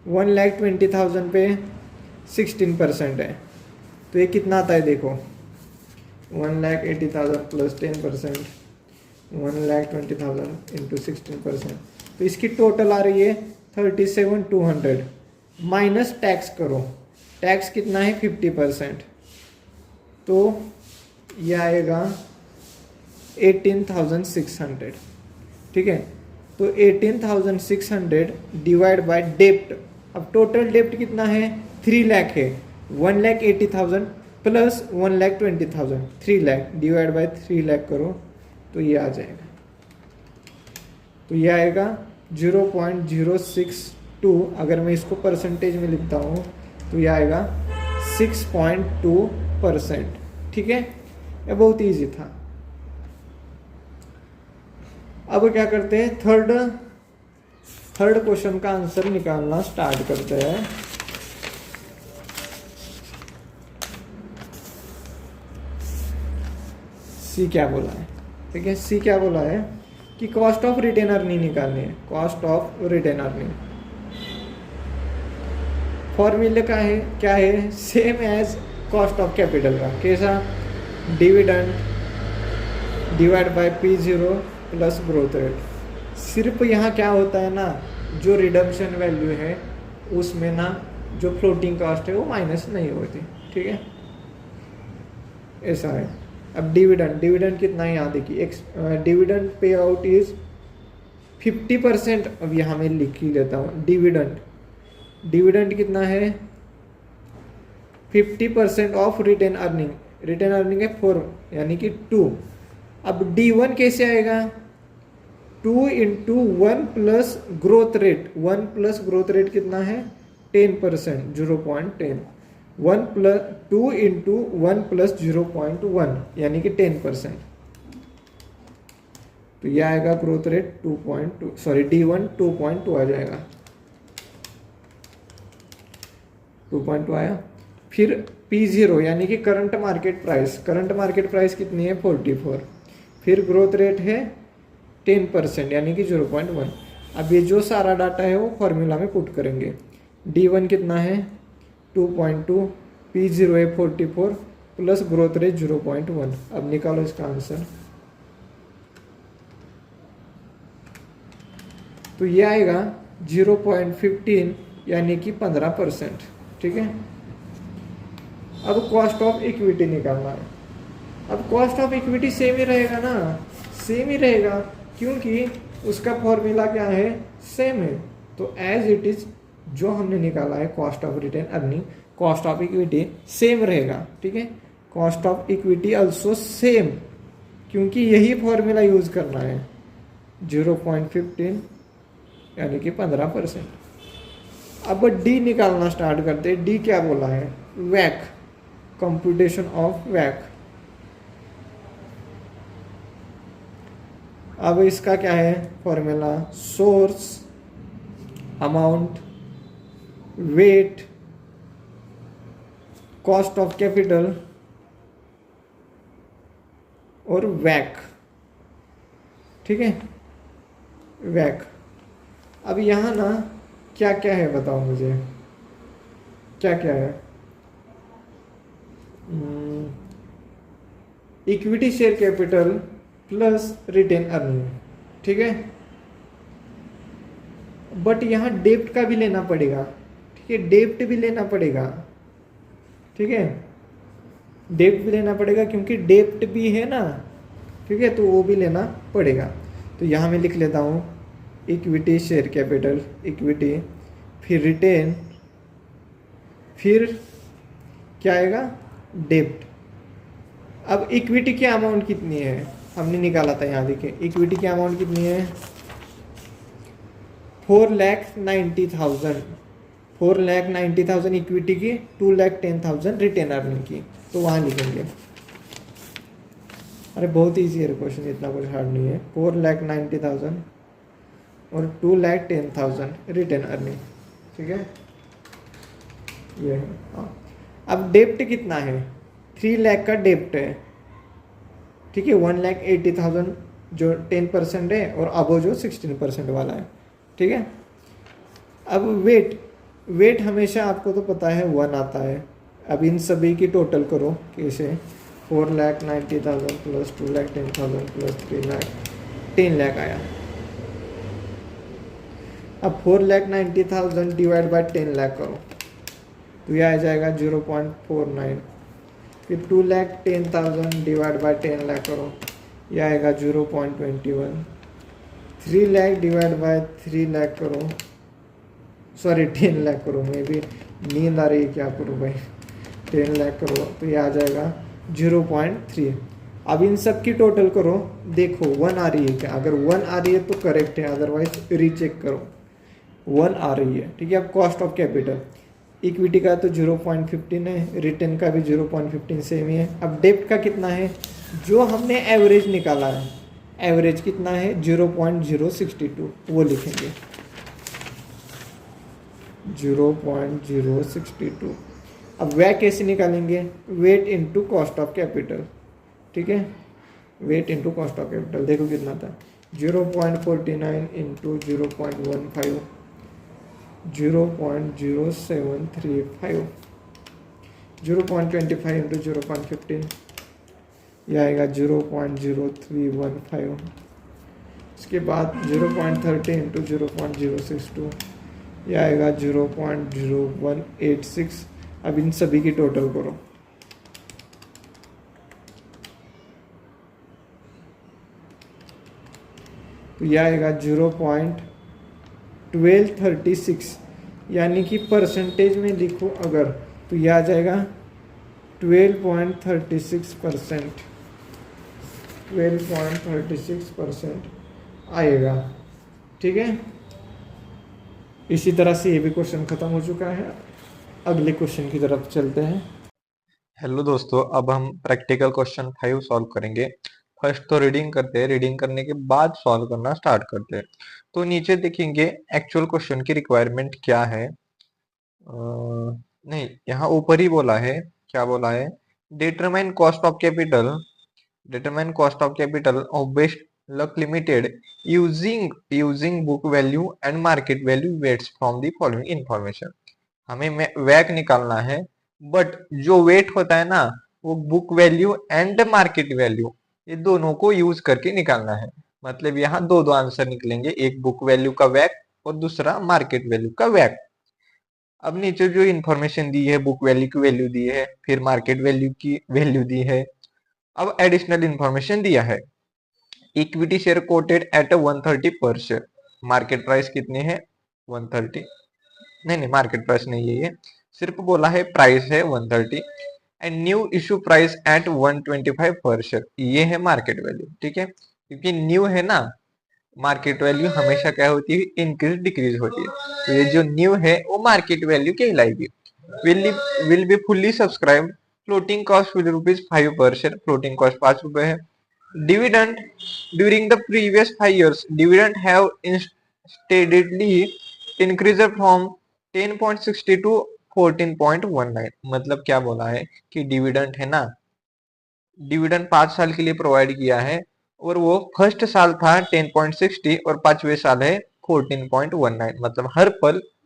1,20,000 पे 16% है। तो ये कितना आता है देखो, 1,80,000 प्लस 10%, 1,20,000 इंटू 16%, तो इसकी टोटल आ रही है 37,200 माइनस टैक्स करो। टैक्स कितना है 50%, तो ये आएगा 18,600। ठीक है, तो 18,600 डिवाइड बाय डेप्ट। अब टोटल डेप्ट कितना है 3 लाख है, 1,80,000 plus 1,20,000, 3 lakh divide by 3 lakh करो तो ये आ जाएगा। तो ये आएगा 0.062। अगर मैं इसको परसेंटेज में लिखता हूँ तो ये आएगा 6.2%। ठीक है, ये बहुत इजी था। अब क्या करते हैं, थर्ड क्वेश्चन का आंसर निकालना स्टार्ट करते हैं। सी क्या बोला है, ठीक है, सी क्या बोला है कि कॉस्ट ऑफ रिटेन अर्निंग निकालनी है। कॉस्ट ऑफ रिटेन अर्निंग फॉर्मूले का है क्या है, same as cost of capital का। कैसा, dividend divide by P0 plus growth rate. सिर्फ यहाँ क्या होता है ना, जो रिडम्पशन वैल्यू है उसमें ना जो फ्लोटिंग कॉस्ट है वो माइनस नहीं होती। ठीक है, ऐसा है। अब डिविडेंड कितना है यहाँ देखिए, डिविडेंड पे आउट इज 50%। अब यहाँ मैं लिख ही लेता हूँ, डिविडेंड कितना है 50% of retain earning. Retain earning है 4 यानी कि 2। अब D1 कैसे आएगा, 2 into 1 plus growth rate. 1 plus growth rate कितना है 10%, 0.10। 1 प्लस 2 इंटू 1 प्लस 0.1 यानी कि 10%। तो यह आएगा ग्रोथ रेट 2.2, सॉरी D1 2.2 आ जाएगा, 2.2 आया। फिर P0 यानी कि current market price. Current market price कितनी है 44। फिर ग्रोथ रेट है 10% यानी कि 0.1। अब ये जो सारा डाटा है वो फॉर्मूला में पुट करेंगे। D1 कितना है 2.2, P0 है 44 प्लस ग्रोथ रेट 0.1। अब निकालो इसका आंसर, तो ये आएगा 0.15 यानी कि 15%। ठीक है, अब कॉस्ट ऑफ इक्विटी निकालना है। अब कॉस्ट ऑफ इक्विटी सेम ही रहेगा ना, सेम ही रहेगा क्योंकि उसका फॉर्मूला क्या है, सेम है। तो एज इट इज जो हमने निकाला है cost of retain earning, cost of equity same रहेगा। ठीक है, cost of equity also same, क्योंकि यही फॉर्मूला यूज करना है, 0.15 यानी कि 15%। अब डी निकालना स्टार्ट करते हैं। डी क्या बोला है? वैक, कंप्यूटेशन ऑफ वैक। अब इसका क्या है formula? Source, amount, weight, cost of capital और वैक। ठीक है, वैक। अब यहाँ ना क्या क्या है बताओ मुझे, क्या क्या है? Equity share capital plus retain earning. ठीक है, बट यहाँ डेब्ट का भी लेना पड़ेगा। ठीक है, डेब्ट भी लेना पड़ेगा। ठीक है, डेब्ट भी लेना पड़ेगा क्योंकि डेब्ट भी है ना। ठीक है, तो वो भी लेना पड़ेगा। तो यहाँ मैं लिख लेता हूँ इक्विटी शेयर कैपिटल, इक्विटी, फिर रिटेन, फिर क्या आएगा? डेब्ट। अब इक्विटी की अमाउंट कितनी है हमने निकाला था, यहाँ देखिए इक्विटी की अमाउंट कितनी है? 4,90,000। 4,90,000 इक्विटी की, 2,10,000 रिटेन अर्निंग की। तो वहाँ लिखेंगे। अरे बहुत ईजी है क्वेश्चन, इतना कुछ हार्ड नहीं है। 4,90,000 और 2,10,000 रिटेन अर्निंग। ठीक है, ये है। हाँ, अब डेप्ट कितना है? 3 लाख का डेप्ट है। ठीक है, 1,80,000 जो 10% है और अबो जो 16% वाला है। ठीक है, अब वेट, वेट हमेशा आपको तो पता है 1 आता है। अब इन सभी की टोटल करो कैसे? 4,90,000 प्लस 2,10,000 प्लस 3 लाख, 10 लाख आया। अब 4,90,000 डिवाइड बाय 10 लाख करो तो यह आ जाएगा 0.49। फिर 2,10,000 डिवाइड बाय 10 लाख करो, यह आएगा 0.21। 3 लाख डिवाइड बाय 3 लाख करो, सॉरी 10 लाख करो, मैं भी नींद आ रही है क्या करूँ भाई। 10 लाख करो तो यह आ जाएगा 0.3। अब इन सब की टोटल करो, देखो 1 आ रही है क्या? अगर 1 आ रही है तो करेक्ट है, अदरवाइज रीचेक करो। 1 आ रही है। ठीक है, अब कॉस्ट ऑफ कैपिटल, इक्विटी का तो 0.15 है, रिटर्न का भी 0.15 सेम ही है। अब डेब्ट का कितना है? जो हमने एवरेज निकाला है, एवरेज कितना है? 0.062, वो लिखेंगे 0.062। अब वह कैसे निकालेंगे? Weight into cost of capital. ठीक है, weight into cost of capital. देखो कितना था? 0.49 इंटू 0.15, 0.0735, 0.25 इंटू 0.15, यह आएगा 0.0315। इसके बाद 0.30 इंटू 0.062, यह आएगा 0.0186। अब इन सभी की टोटल करो, तो यह आएगा 0.1236, यानी कि परसेंटेज में लिखो अगर तो यह आ जाएगा 12.36%। 12.36% आएगा। ठीक है, इसी तरह से ये भी क्वेश्चन खत्म हो चुका है। अगले क्वेश्चन की तरफ चलते हैं। हेलो दोस्तों, अब हम प्रैक्टिकल क्वेश्चन 5 सॉल्व करेंगे। फर्स्ट तो रीडिंग करते हैं, रीडिंग करने के बाद सॉल्व करना स्टार्ट करते हैं। तो नीचे देखेंगे एक्चुअल क्वेश्चन की रिक्वायरमेंट क्या है। नहीं, यहाँ ऊपर ही बोला है, क्या बोला है? Determine cost of capital, determine cost of capital of best luck limited using book value and market value weights from the following information. हमें वेट निकालना है, बट जो वेट होता है ना, वो book value and market value, ये दोनों को यूज करके निकालना है। मतलब यहाँ दो दो आंसर निकलेंगे, एक बुक वैल्यू का वैक और दूसरा मार्केट वैल्यू का वैक। अब नीचे जो इन्फॉर्मेशन दी है, बुक वैल्यू की वैल्यू दी है, फिर मार्केट वैल्यू की वैल्यू दी है। अब एडिशनल इन्फॉर्मेशन दिया है, इक्विटी शेयर कोटेड एट 130 पर शेयर, मार्केट प्राइस कितनी है? 130। नहीं, मार्केट प्राइस नहीं है, ये सिर्फ बोला है प्राइस है 130। And new issue price at 125 per share, ये है मार्केट वैल्यू। ठीक है, क्योंकि न्यू है ना, मार्केट वैल्यू हमेशा क्या होती है, इंक्रीज डिक्रीज होती है, तो ये जो न्यू है वो मार्केट वैल्यू कहलाएगी। Will be fully subscribed, floating cost will ₹5 per share, floating cost 5 रुपए है। Dividend during the previous 5 years, dividend have steadily increased from 10.60 to 14.19। मतलब क्या बोला है कि डिविडेंड है ना, डिविडेंड 5 साल के लिए प्रोवाइड किया है और वो फर्स्ट साल था 10.60 और 5वें साल है 14.19, मतलब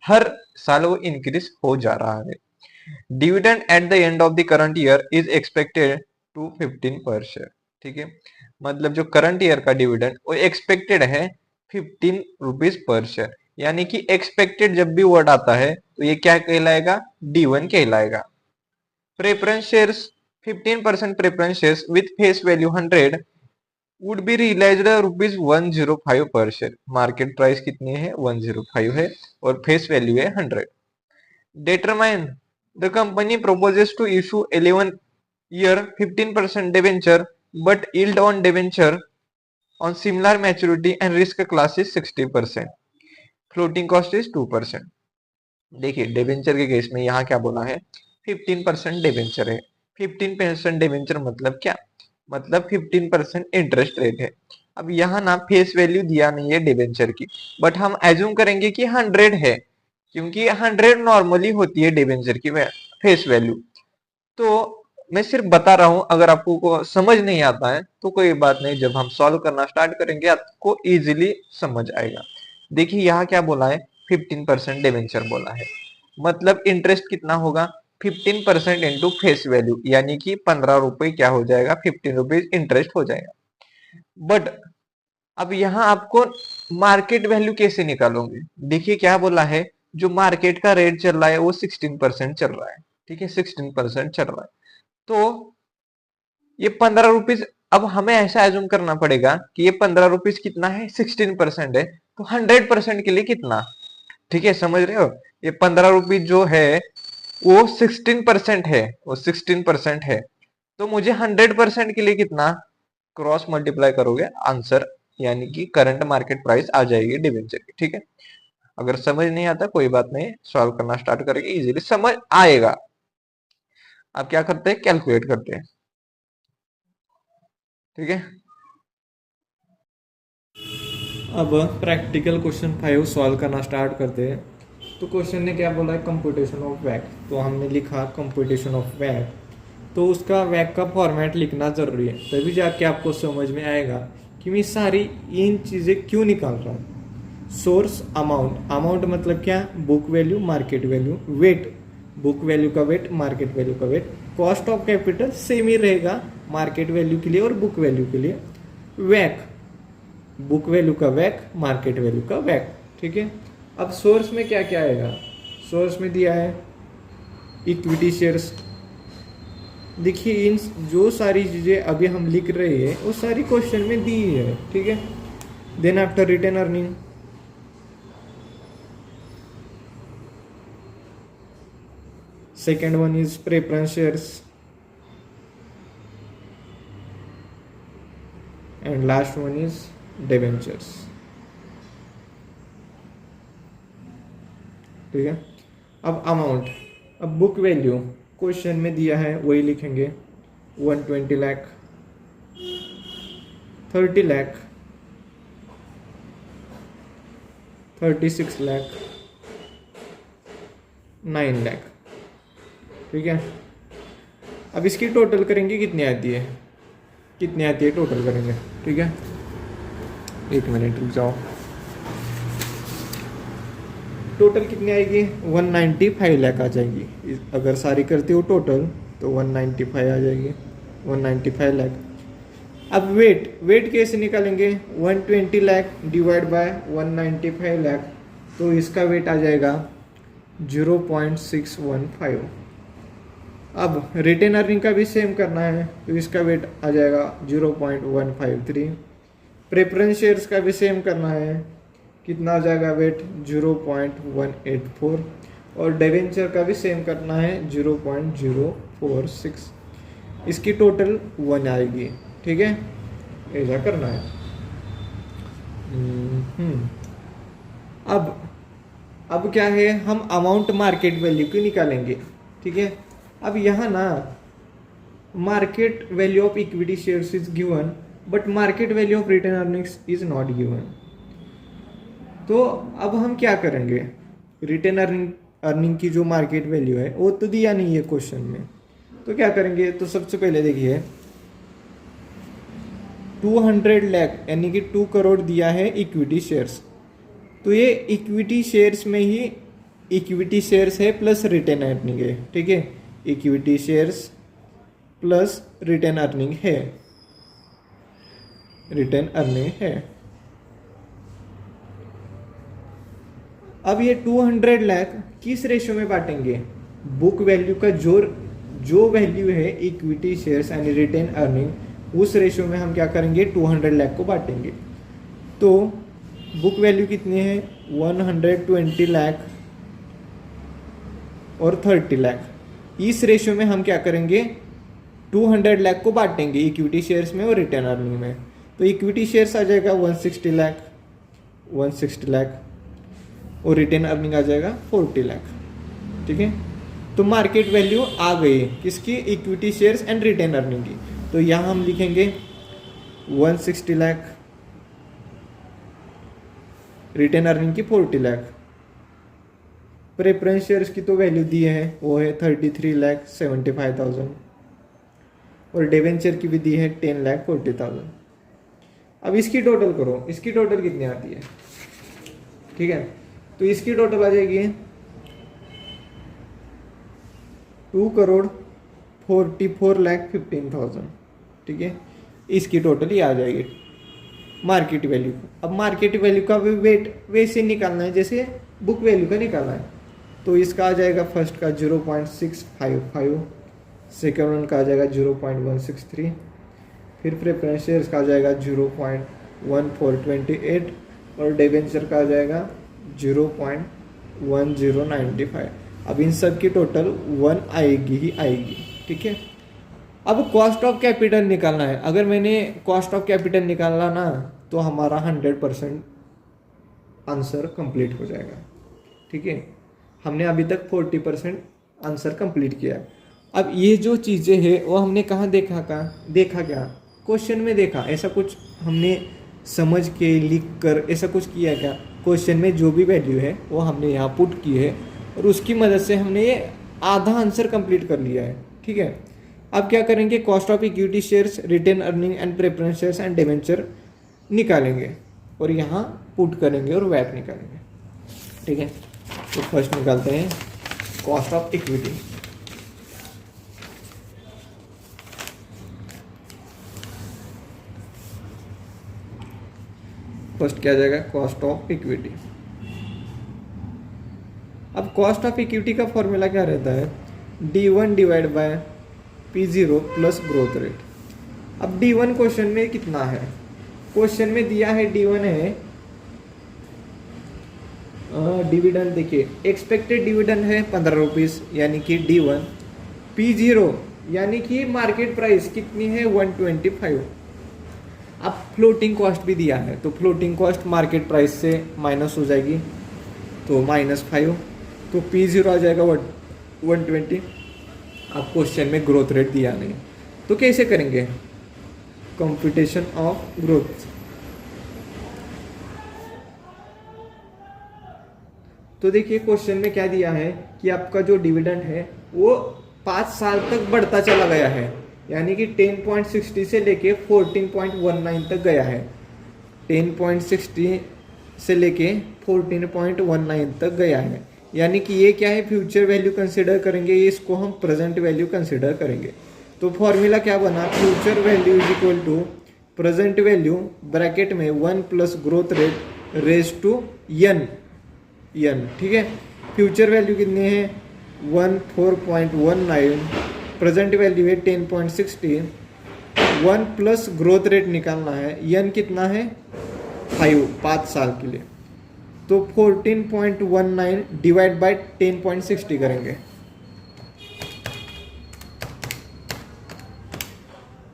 हर साल वो इंक्रीज हो जा रहा है। Dividend at the end of the current year is expected to 15 per share. ठीक है, मतलब जो करंट ईयर का डिविडेंड वो एक्सपेक्टेड है 15 रुपीज पर शेयर, यानी कि एक्सपेक्टेड जब भी वर्ड आता है तो ये क्या कहलाएगा, D1 कहलाएगा। Preference shares 15% preference shares with face value 100 would be realised ₹105 per share. Market price कितनी है, 105 है और फेस वैल्यू है 100। Determine the company proposes to issue 11-year 15% debenture, but yield on debenture on similar maturity and risk class is 60%. Floating cost is 2%. देखिए debenture के case में यहाँ क्या बोला है, 15% डेबेंचर है। 15% डेबेंचर मतलब क्या, मतलब 15% इंटरेस्ट रेट है। अब यहाँ ना फेस वैल्यू दिया नहीं है डेबेंचर की, बट हम एज्यूम करेंगे कि 100 है, क्योंकि 100 नॉर्मली होती है डिबेंचर की फेस वैल्यू। तो मैं सिर्फ बता रहा हूं, अगर आपको को समझ नहीं आता है तो कोई बात नहीं, जब हम सॉल्व करना स्टार्ट करेंगे आपको इजीली समझ आएगा। देखिए यहाँ क्या बोला है, 15% डिबेंचर बोला है, मतलब इंटरेस्ट कितना होगा, 15% इंटू फेस वैल्यू, यानी कि 15 रुपए क्या हो जाएगा, 15 रुपीज इंटरेस्ट हो जाएगा। बट अब यहाँ आपको मार्केट वैल्यू कैसे निकालोगे, देखिए क्या बोला है, जो मार्केट का रेट चल रहा है वो 16% चल रहा है। ठीक है, 16% चल रहा है, तो ये 15 रुपीज, अब हमें ऐसा एज्यूम करना पड़ेगा कि ये 15 रुपीज कितना है, 16% है, तो 100% के लिए कितना। ठीक है, समझ रहे हो, ये 15 रुपीज जो है वो 16% है, वो 16% है, तो मुझे 100% के लिए कितना, क्रॉस मल्टीप्लाई करोगे आंसर, यानी कि करंट मार्केट प्राइस आ जाएगी डिबेंचर की। ठीक है, अगर समझ नहीं आता कोई बात नहीं, सॉल्व करना स्टार्ट करेंगे इजीली समझ आएगा। अब क्या करते हैं, कैलकुलेट करते हैं। ठीक है, अब प्रैक्टिकल क्वेश्चन 5 सॉल्व करना स्टार्ट करते हैं। तो क्वेश्चन ने क्या बोला है, कंप्यूटेशन ऑफ वैक, तो हमने लिखा कंप्यूटेशन ऑफ वैक, तो उसका वैक का फॉर्मेट लिखना ज़रूरी है, तभी जाके आपको समझ में आएगा कि मैं सारी इन चीज़ें क्यों निकाल रहा हूँ। सोर्स, अमाउंट, अमाउंट मतलब क्या, book value market value, weight book value का वेट मार्केट वैल्यू का weight, cost of capital same ही रहेगा मार्केट वैल्यू के लिए और बुक वैल्यू के लिए, वैक बुक वैल्यू का वैक मार्केट वैल्यू का वैक। ठीक है, अब सोर्स में क्या क्या आएगा, सोर्स में दिया है इक्विटी शेयर्स। देखिए इन जो सारी चीज़ें अभी हम लिख रहे हैं वो सारी क्वेश्चन में दी है। ठीक है, then after retain earning, second one is preference shares, and last one is debentures. ठीक है, अब अमाउंट, अब बुक वैल्यू क्वेश्चन में दिया है वही लिखेंगे, 120 लाख, 30 लाख, 36 लाख, 9 लाख। ठीक है, अब इसकी टोटल करेंगे, कितनी आती है, कितनी आती है टोटल करेंगे। ठीक है, एक मिनट रुक जाओ, टोटल कितनी आएगी, 195 लाख आ जाएगी। अगर सारी करते हो टोटल तो 195 आ जाएगी, 195 लाख। अब वेट कैसे निकालेंगे, 120 लाख डिवाइड बाय 195 लाख, तो इसका वेट आ जाएगा 0.615। अब रिटेन अर्निंग का भी सेम करना है, तो इसका वेट आ जाएगा 0.153। प्रेफरेंस शेयर्स का भी सेम करना है, कितना आ जाएगा वेट, 0.184। और डिवेंचर का भी सेम करना है 0.046, इसकी टोटल 1 आएगी। ठीक है, ऐसा करना है। अब क्या है, हम अमाउंट मार्केट वैल्यू की निकालेंगे। ठीक है, अब यहाँ ना market value of equity shares is given but market value of retain earnings is not given. तो अब हम क्या करेंगे, रिटेन अर्निंग की जो मार्केट वैल्यू है वो तो दिया नहीं है क्वेश्चन में, तो क्या करेंगे। तो सबसे पहले देखिए 200 लाख यानी कि 2 करोड़ दिया है इक्विटी शेयर्स, तो ये इक्विटी शेयर्स में ही इक्विटी शेयर्स है प्लस रिटेन अर्निंग है। ठीक है, equity shares plus retain earning है, रिटेन अर्निंग है। अब ये 200 लाख किस रेशियो में बांटेंगे, बुक वैल्यू का जो वैल्यू है equity shares and retain earning उस रेशियो में हम क्या करेंगे 200 लाख को बांटेंगे। तो बुक वैल्यू कितनी है 120 लाख और 30 लाख, इस रेशियो में हम क्या करेंगे 200 लाख को बांटेंगे इक्विटी शेयर्स में और रिटेन अर्निंग में। तो इक्विटी शेयर्स आ जाएगा 160 लाख और रिटेन अर्निंग आ जाएगा 40 लाख। ठीक है, तो मार्केट वैल्यू आ गई किसकी, equity shares and retain earning की। तो यहाँ हम लिखेंगे 160 लाख, रिटेन अर्निंग की 40 लाख। प्रेफरेंस शेयर्स की तो वैल्यू दी है, वो है 33,75,000 और डिवेंचर की भी दी है 10,40,000। अब इसकी टोटल करो, इसकी टोटल कितनी आती है। ठीक है, तो इसकी टोटल आ जाएगी 2,44,15,000। ठीक है, इसकी टोटल ये आ जाएगी मार्केट वैल्यू। अब मार्केट वैल्यू का भी वेट वैसे निकालना है जैसे बुक वैल्यू का निकालना है। तो इसका आ जाएगा फर्स्ट का 0.655, सेकेंड वन का आ जाएगा 0.163, फिर प्रेफरेंस शेयर्स का आ जाएगा 0.1428 और डिवेंचर का आ जाएगा 0.1095। अब इन सब की टोटल 1 आएगी ही आएगी। ठीक है, अब कॉस्ट ऑफ कैपिटल निकालना है। अगर मैंने कॉस्ट ऑफ कैपिटल निकाला ना तो हमारा 100% आंसर कंप्लीट हो जाएगा। ठीक है, हमने अभी तक 40% आंसर कंप्लीट किया। अब ये जो चीज़ें हैं वो हमने कहाँ देखा क्या क्वेश्चन में देखा, ऐसा कुछ हमने समझ के लिख कर ऐसा कुछ किया क्या, क्वेश्चन में जो भी वैल्यू है वो हमने यहाँ पुट की है और उसकी मदद से हमने ये आधा आंसर कंप्लीट कर लिया है। ठीक है, अब क्या करेंगे, cost of equity shares, retain earning and preference shares and debenture निकालेंगे और यहाँ पुट करेंगे और वैट निकालेंगे। ठीक है, तो फर्स्ट निकालते हैं कॉस्ट ऑफ इक्विटी। फर्स्ट क्या आ जाएगा, कॉस्ट ऑफ इक्विटी। अब कॉस्ट ऑफ इक्विटी का फॉर्मूला क्या रहता है, D1 divide by P0 plus growth rate. अब D1 क्वेश्चन में कितना है, क्वेश्चन में दिया है D1 है डिविडेंड। देखिए एक्सपेक्टेड डिविडेंड है 15 रुपीज़ यानी कि D1, P0 यानी कि मार्केट प्राइस कितनी है 125। अब फ्लोटिंग कॉस्ट भी दिया है तो फ्लोटिंग कॉस्ट मार्केट प्राइस से माइनस हो जाएगी तो -5, तो P0 आ जाएगा 120। अब क्वेश्चन में ग्रोथ रेट दिया नहीं तो कैसे करेंगे, कंप्यूटेशन ऑफ ग्रोथ। तो देखिए क्वेश्चन में क्या दिया है कि आपका जो डिविडेंड है वो 5 साल तक बढ़ता चला गया है, यानी कि 10.60 से लेके 14.19 तक गया है। 10.60 से लेके 14.19 तक गया है, यानी कि ये क्या है, फ्यूचर वैल्यू कंसिडर करेंगे, इसको हम प्रेजेंट वैल्यू कंसिडर करेंगे। तो फॉर्मूला क्या बना, future value is equal to present value bracket में 1 plus growth rate raise to n। ठीक है, फ्यूचर वैल्यू कितनी है 14.19, प्रेजेंट वैल्यू है 10.60, 1 प्लस ग्रोथ रेट निकालना है, n कितना है 5 साल के लिए। तो 14.19 डिवाइड बाय 10.60 करेंगे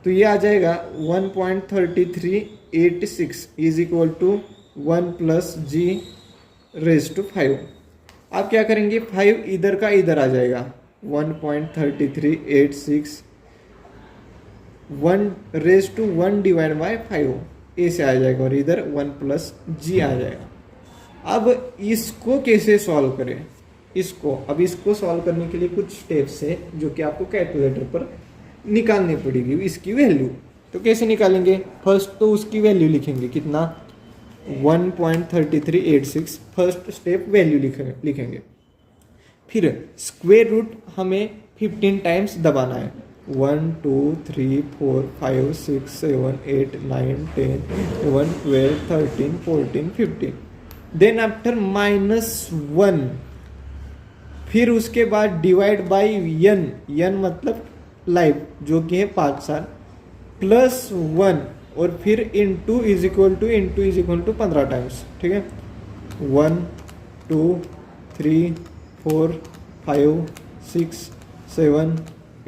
तो ये आ जाएगा 1.3386 is equal to 1 plus G raise to 5। आप क्या करेंगे, 5 इधर का इधर आ जाएगा, 1.3386 1 रेज टू 1 डिवाइड बाय 5 ए से आ जाएगा और इधर 1 प्लस जी आ जाएगा। अब इसको कैसे सॉल्व करें, इसको सॉल्व करने के लिए कुछ स्टेप्स है जो कि आपको कैलकुलेटर पर निकालनी पड़ेगी इसकी वैल्यू। तो कैसे निकालेंगे, फर्स्ट तो उसकी वैल्यू लिखेंगे, कितना 1.3386 फर्स्ट स्टेप वैल्यू लिखेंगे। फिर स्क्वायर रूट हमें 15 टाइम्स दबाना है, 1 2 3 4 5 6 7 8 9 10 11 12 13 14 15। देन आफ्टर -1, फिर उसके बाद डिवाइड बाय n मतलब लाइफ जो कि है 5 साल, +1 और फिर into is equal to 15 times. ठीक है, 1 2 3 4 5 6 7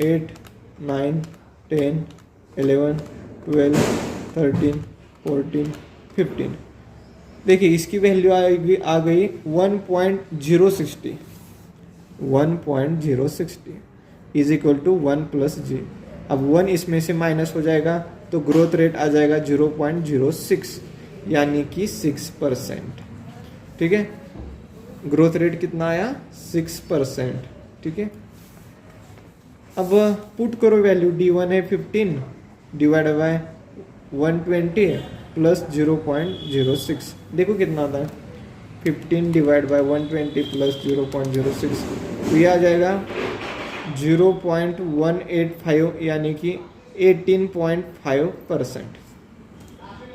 8 9 10 11 12 13 14 15। देखिए इसकी वैल्यू आ गई 1.060 इज इक्वल टू 1 प्लस जी। अब 1 इसमें से माइनस हो जाएगा तो ग्रोथ रेट आ जाएगा 0.06 यानी कि 6%। ठीक है, ग्रोथ रेट कितना आया, 6%। ठीक है, अब पुट करो वैल्यू, D1 है 15 डिवाइड बाय 120 प्लस 0.06, देखो कितना आता है, 15 डिवाइड बाय 120 प्लस 0.06, तो ये आ जाएगा 0.185 यानी कि 18.5%।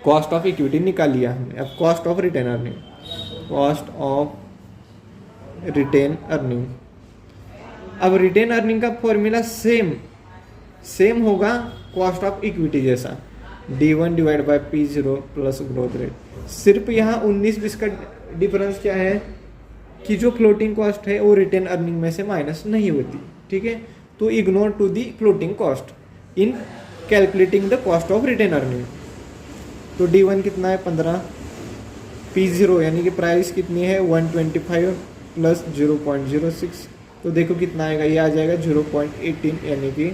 कॉस्ट ऑफ इक्विटी निकाल लिया हमने। अब कॉस्ट ऑफ रिटेन अर्निंग, अब रिटेन अर्निंग का फॉर्मूला सेम होगा कॉस्ट ऑफ इक्विटी जैसा, D1 divide by P0 plus growth rate. सिर्फ यहाँ 19-20 का डिफरेंस क्या है कि जो फ्लोटिंग कॉस्ट है वो रिटेन अर्निंग में से माइनस नहीं होती। ठीक है, तो ignore to the floating cost in calculating the cost of retain earning. तो D1 कितना है 15, P0 यानी कि प्राइस कितनी है 125 प्लस 0.06, तो देखो कितना आएगा, ये आ जाएगा 0.18 यानी कि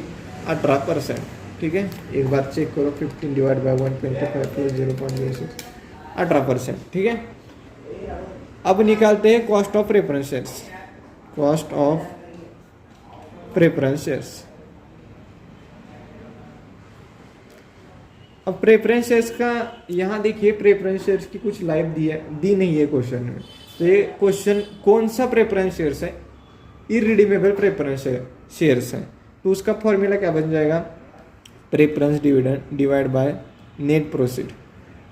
18%। ठीक है, एक बार चेक करो, 15 डिवाइड बाय 125 प्लस 0.06 18%। ठीक है, अब निकालते हैं कॉस्ट ऑफ प्रेफरेंस शेयर्स। अब प्रेफरेंस शेयर्स का यहाँ देखिए, प्रेफरेंस शेयर्स की कुछ लाइफ दी नहीं है क्वेश्चन में। तो ये क्वेश्चन कौन सा प्रेफरेंस शेयर्स है, इरिडीमेबल प्रेफरेंस शेयर्स है, तो उसका फॉर्मूला क्या बन जाएगा, preference dividend divide by net proceed.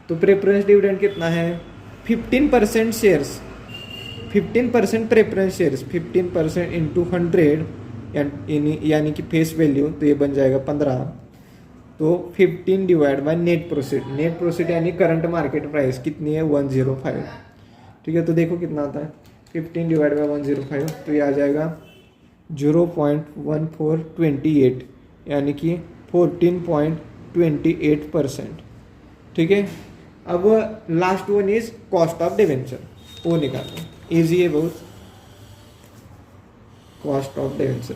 तो प्रेफरेंस डिविडेंड कितना है 15% शेयर्स, 15% प्रेफरेंस शेयर्स, 15% इंटू 100 यानी कि फेस वैल्यू, तो ये बन जाएगा 15। तो 15 डिवाइड बाय नेट प्रोसीड यानी करंट मार्केट प्राइस कितनी है 105। ठीक है, तो देखो कितना आता है 15 डिवाइड बाय 105, तो ये आ जाएगा 0.1428 यानी कि 14.28%। ठीक है, अब last one is cost of debenture, वो निकालना इजी है बहुत। कॉस्ट ऑफ डिवेंचर,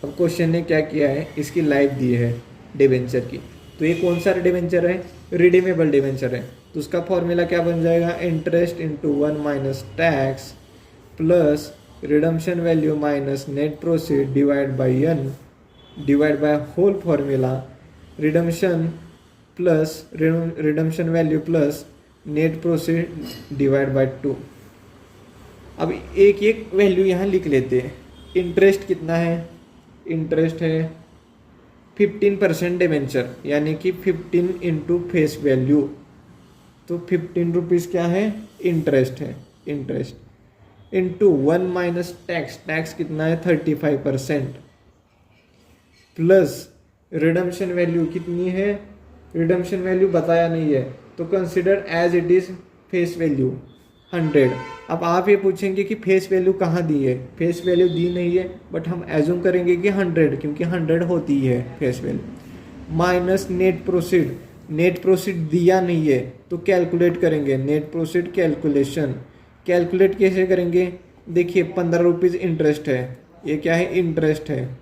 अब क्वेश्चन ने क्या किया है, इसकी लाइफ दी है डिवेंचर की। तो ये कौन सा डिवेंचर है, रिडीमेबल डिवेंचर है, तो उसका फॉर्मूला क्या बन जाएगा, interest into 1 minus tax plus redemption value minus net proceed divide by n divide by whole formula redemption value plus net proceed divide by 2। अब एक एक वैल्यू यहाँ लिख लेते हैं। इंटरेस्ट कितना है, इंटरेस्ट है 15% डिवेंचर यानी कि 15 इंटू फेस वैल्यू, तो 15 रुपीज़ क्या है इंटरेस्ट है, इंटरेस्ट इंटू 1 माइनस टैक्स कितना है 35% प्लस रिडम्पशन वैल्यू कितनी है, रिडम्पशन वैल्यू बताया नहीं है तो consider as it is face value 100। अब आप ये पूछेंगे कि फेस वैल्यू कहाँ दी है, फेस वैल्यू दी नहीं है, बट हम एज्यूम करेंगे कि 100, क्योंकि 100 होती है face value. Minus net proceed, net proceed दिया नहीं है तो कैलकुलेट करेंगे, नेट प्रोसीड कैलकुलेशन। कैलकुलेट कैसे करेंगे, देखिए 15 रुपीज़ इंटरेस्ट है, ये क्या है, इंटरेस्ट है,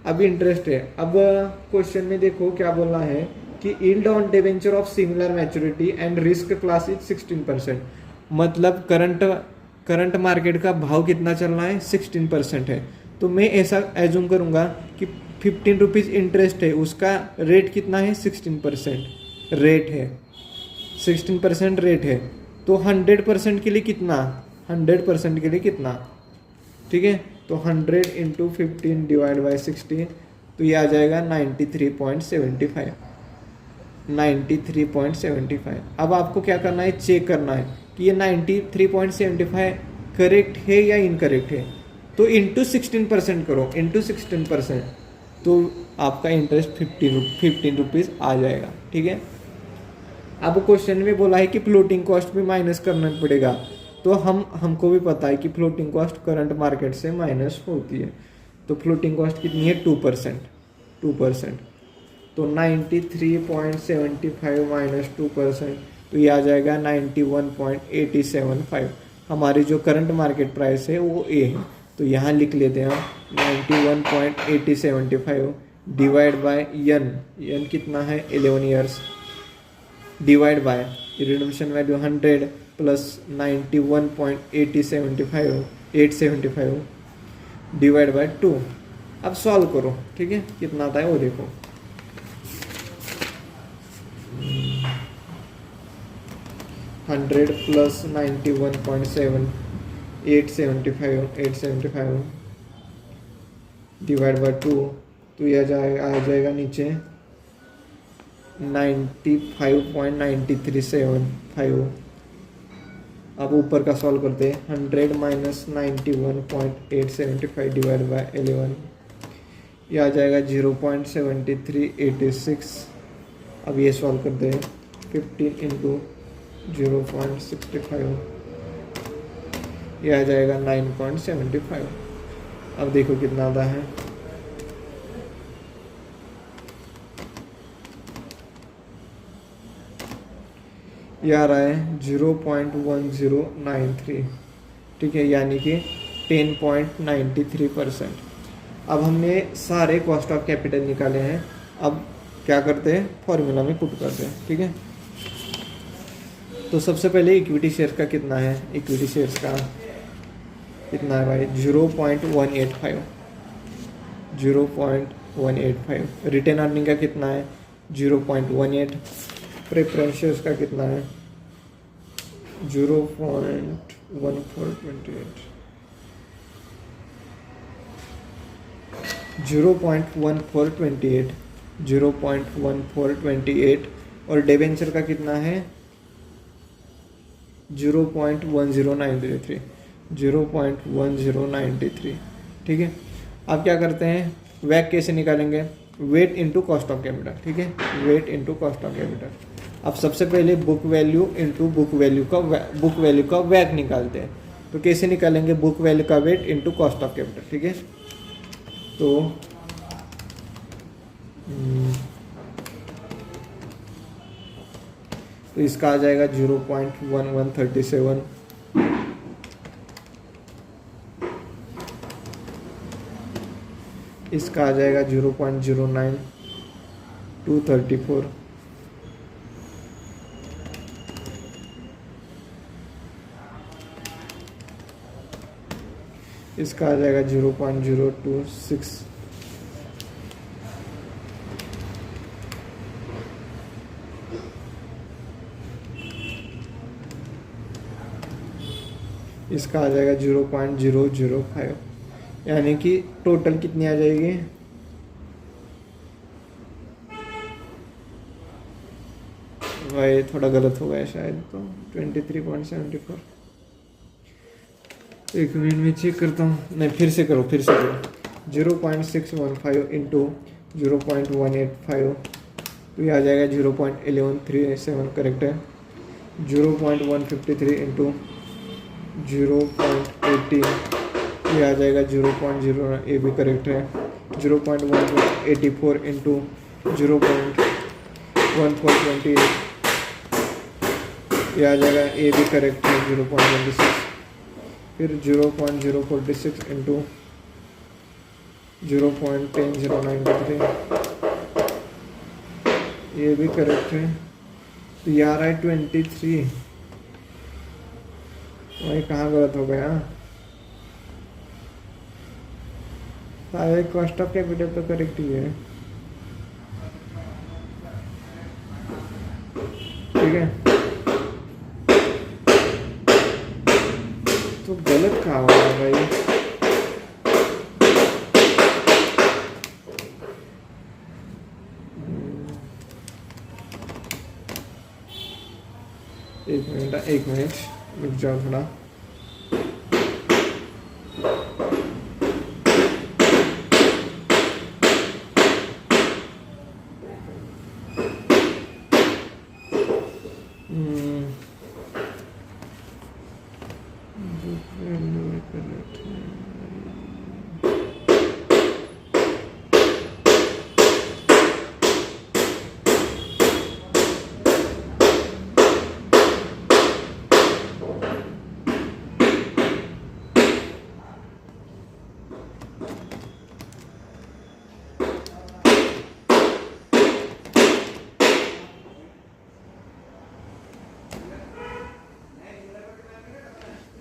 अब इंटरेस्ट है। अब क्वेश्चन में देखो क्या बोलना है कि yield on debenture of similar maturity and risk class is 16%। मतलब करंट मार्केट का भाव कितना चल रहा है, 16% है। तो मैं ऐसा एज्यूम करूंगा कि 15 रुपीज़ इंटरेस्ट है, उसका रेट कितना है, 16% रेट है, 16% रेट है। तो 100% के लिए कितना, 100% के लिए कितना, ठीक है। तो 100 इंटू 15 डिवाइड बाई 16, तो ये आ जाएगा 93.75, 93.75। अब आपको क्या करना है, चेक करना है कि ये 93.75 करेक्ट है या इनकरेक्ट है। तो इंटू 16% करो, इंटू 16%, तो आपका इंटरेस्ट 15 रुपीज़ आ जाएगा, ठीक है। अब क्वेश्चन में बोला है कि फ्लोटिंग कॉस्ट भी माइनस करना पड़ेगा, तो हमको भी पता है कि फ्लोटिंग कॉस्ट करंट मार्केट से माइनस होती है। तो फ्लोटिंग कॉस्ट कितनी है, 2%। तो 93.75 माइनस 2%, तो ये आ जाएगा 91.875। हमारी जो करंट मार्केट प्राइस है वो ए है, तो यहाँ लिख लेते हैं हम 91.875 डिवाइड बाय एन कितना है, 11 years, divide by redemption value 100 plus 91.875 divide by 2। अब सॉल्व करो, ठीक है, कितना आता है वो देखो। हंड्रेड प्लस 91.875 डिवाइड बाय 2, तो यह आ जाएगा नीचे 95.9375। अब ऊपर का सॉल्व करते हैं, 100 माइनस 91.875 डिवाइड बाय 11, ये आ जाएगा 0.7386। अब ये सॉल्व करते हैं, 15 इंटू 0.65, ये आ जाएगा 9.75। अब देखो कितना आता है, ये आ रहा है 0.1093, ठीक है, यानी कि 10.93%। अब हमने सारे कॉस्ट ऑफ कैपिटल निकाले हैं, अब क्या करते हैं, फॉर्मूला में पुट करते हैं, ठीक है। तो सबसे पहले इक्विटी शेयर का कितना है, इक्विटी शेयर्स का कितना है भाई, 0.185। रिटेन अर्निंग का कितना है, 0.18। प्रेफरेंस शेयर्स का कितना है, 0.1428, 0.1428 और डिबेंचर का कितना है, 0.1093, ठीक है। अब क्या करते हैं, वैक कैसे निकालेंगे, weight into cost of capital, ठीक है, weight into cost of capital. अब सबसे पहले book value into book value का वैक निकालते हैं। तो कैसे निकालेंगे, बुक वैल्यू का weight into cost of capital, ठीक है। तो इसका आ जाएगा 0.1137, इसका आ जाएगा 0.09234, इसका आ जाएगा 0.026, इसका आ जाएगा 0.005, यानी कि टोटल कितनी आ जाएगी, भाई थोड़ा गलत हो गया शायद, तो 23.74। एक मिनट में चेक करता हूँ, नहीं फिर से करो 0.615 इंटू 0.185, तो ये आ जाएगा 0.1137, करेक्ट है। 0.153 इंटू 0.18, ये आ जाएगा 0.0, ये भी करेक्ट है। 0.184 इंटू 0.1428, ये आ जाएगा, ये भी करेक्ट है 0.26। फिर 0.046 इंटू 0.10093, ये भी करेक्ट है। तो ये आ रहा है 23। वही कहाँ गलत हो गया? कॉस्ट ऑफ कैपिटल तो करेक्ट ही है, ठीक है। तो गलत कहाँ हो रहा है भाई? एक मिनट रुक जाओ थोड़ा।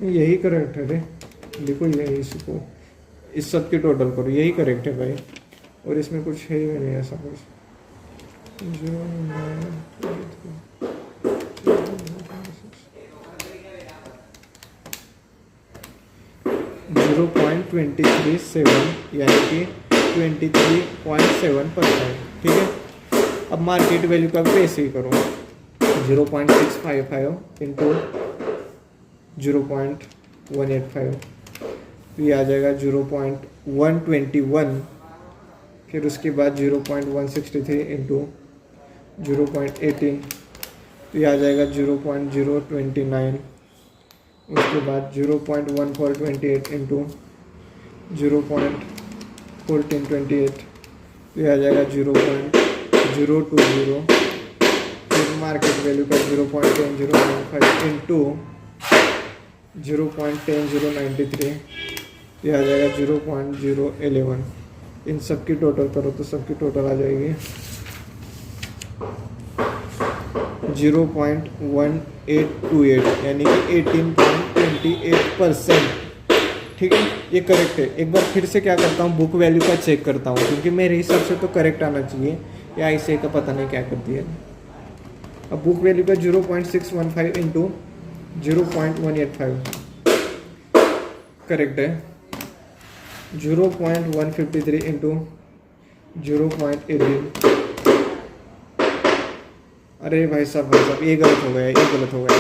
यही करेक्ट है रे, देखो यही, इसको इस सब की टोटल करो, यही करेक्ट है भाई। और इसमें कुछ है ही नहीं ऐसा कुछ। 0.237 यानी कि 23.7%, ठीक है। अब मार्केट वैल्यू का भी ऐसे ही करो, 0.655 इंटू 0.185, तो ये आ जाएगा 0.121। फिर उसके बाद 0.163 इंटू 0.18, तो ये आ जाएगा 0.029। उसके बाद 0.1428 इंटू 0.1428, तो ये आ जाएगा 0.020। फिर मार्केट वैल्यू का 0.10095 इंटू 0.10093, ये आ जाएगा 0.011। इन सब की टोटल करो तो सबकी टोटल आ जाएगी 0.1828 यानी कि 18.28%, ठीक है। ये करेक्ट है। एक बार फिर से क्या करता हूँ, बुक वैल्यू का चेक करता हूँ, क्योंकि मेरे हिसाब से तो करेक्ट आना चाहिए, या ऐसे का पता नहीं क्या कर दिया। अब बुक वैल्यू का 0.615 इंटू 0.185 करेक्ट है। 0.153 इंटू 0.18, अरे भाई साहब ये गलत हो गया, ये गलत हो गया।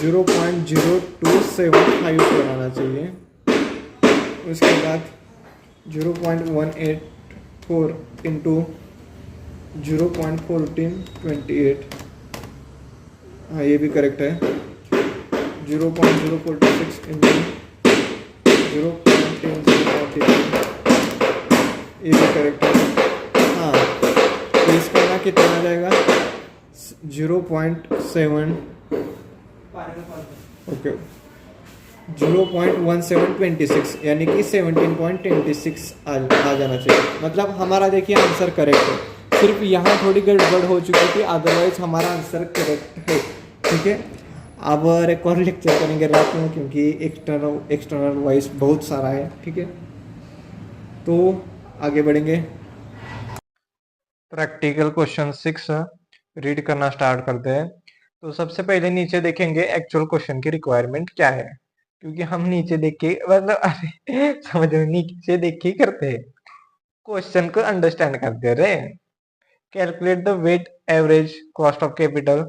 0.0275 बनाना चाहिए। उसके बाद 0.184 इंटू 0.1428, हाँ ये भी करेक्ट है। 0.046 इंटू 0.10093, ये भी करेक्ट है। हाँ तो इसका ना कितना आ जाएगा, 0.7, ओके 0.1726 यानी कि 17.26 आ जाना चाहिए। मतलब हमारा देखिए आंसर करेक्ट है, सिर्फ यहाँ थोड़ी गड़बड़ हो चुकी थी, अदरवाइज हमारा आंसर करेक्ट है, ठीक है। अब एक और लेक्चर करेंगे रात में, क्योंकि एक्सटर्नल वाइज बहुत सारा है, ठीक है। तो आगे बढ़ेंगे। प्रैक्टिकल क्वेश्चन 6 रीड करना स्टार्ट करते हैं। तो सबसे पहले नीचे देखेंगे एक्चुअल क्वेश्चन की रिक्वायरमेंट क्या है, क्योंकि हम नीचे देख के मतलब अरे समझ में, नीचे देख के ही करते हैं, क्वेश्चन को अंडरस्टैंड करते रहे। Calculate the weight average cost of capital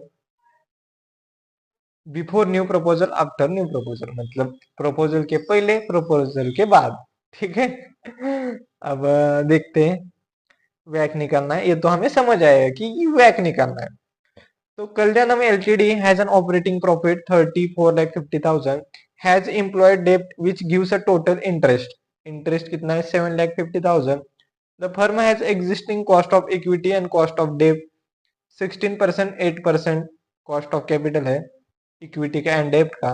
before new proposal after new proposal, मतलब प्रपोजल के पहले प्रपोजल के बाद, ठीक है। अब देखते हैं, वैक निकालना है, ये तो हमें समझ आएगा कि वैक निकालना है। तो Kalyanam LTD has an operating profit 34,50,000, has employed debt which gives a total interest. Interest कितना है 7,50,000. The firm has existing cost of equity and cost of debt 16%, 8% cost of capital है इक्विटी का एंड डेब्ट का.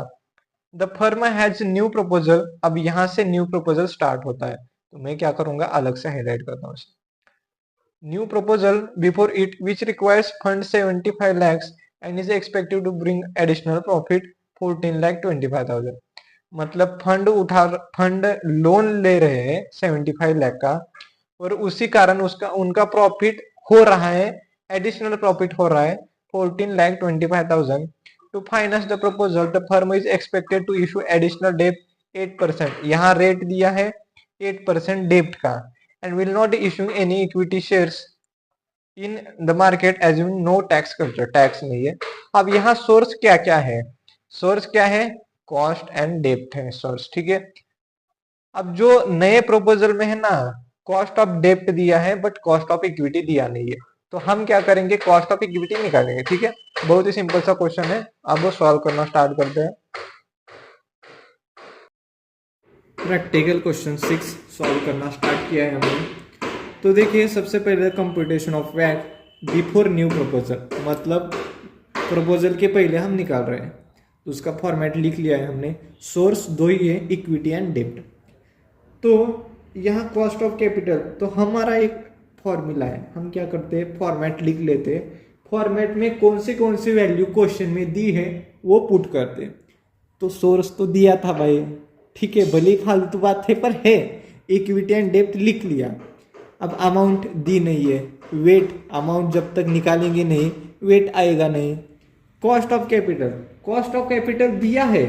The firm has new proposal. अब यहां से new proposal start होता है, तो मैं क्या करूंगा अलग से हाईलाइट करता हूँ. New proposal before it which requires fund 75 lakhs and is expected to bring additional profit 14,25,000. मतलब फंड लोन ले रहे हैं 75 लाख का, और उसी कारण उसका उनका प्रॉफिट हो रहा है, एडिशनल प्रॉफिट हो रहा है 14,25,000. To finance the proposal the firm is expected to issue additional debt 8%. यहाँ रेट दिया है 8% डेप्ट का, and will not issue any equity shares in the market as you know tax culture. Tax नहीं है. अब यहाँ सोर्स क्या क्या है, सोर्स क्या है, कॉस्ट एंड डेप्ट है सोर्स. ठीक है. अब जो नए प्रपोजल में है ना, कॉस्ट ऑफ डेप्ट दिया है बट कॉस्ट ऑफ इक्विटी दिया नहीं है, तो हम क्या करेंगे, कॉस्ट ऑफ इक्विटी निकालेंगे. ठीक है. बहुत ही सिंपल सा क्वेश्चन है. अब वो सॉल्व करना स्टार्ट करते हैं. प्रैक्टिकल क्वेश्चन 6 सॉल्व करना स्टार्ट किया है हमने. तो देखिए सबसे पहले कंप्यूटेशन ऑफ वैट बिफोर न्यू प्रपोजल, मतलब प्रपोजल के पहले हम निकाल रहे हैं, तो उसका फॉर्मेट लिख लिया है हमने. सोर्स दो ही है, इक्विटी एंड डेब्ट. तो यहाँ कॉस्ट ऑफ कैपिटल, तो हमारा एक फॉर्मूला है, हम क्या करते हैं फॉर्मेट लिख लेते हैं. फॉर्मेट में कौन सी वैल्यू क्वेश्चन में दी है वो पुट करते हैं. तो सोर्स तो दिया था भाई, ठीक है, भले फालतू बात है पर है. इक्विटी एंड डेब्ट लिख लिया. अब अमाउंट दी नहीं है, वेट अमाउंट जब तक निकालेंगे नहीं वेट आएगा नहीं. कॉस्ट ऑफ कैपिटल दिया है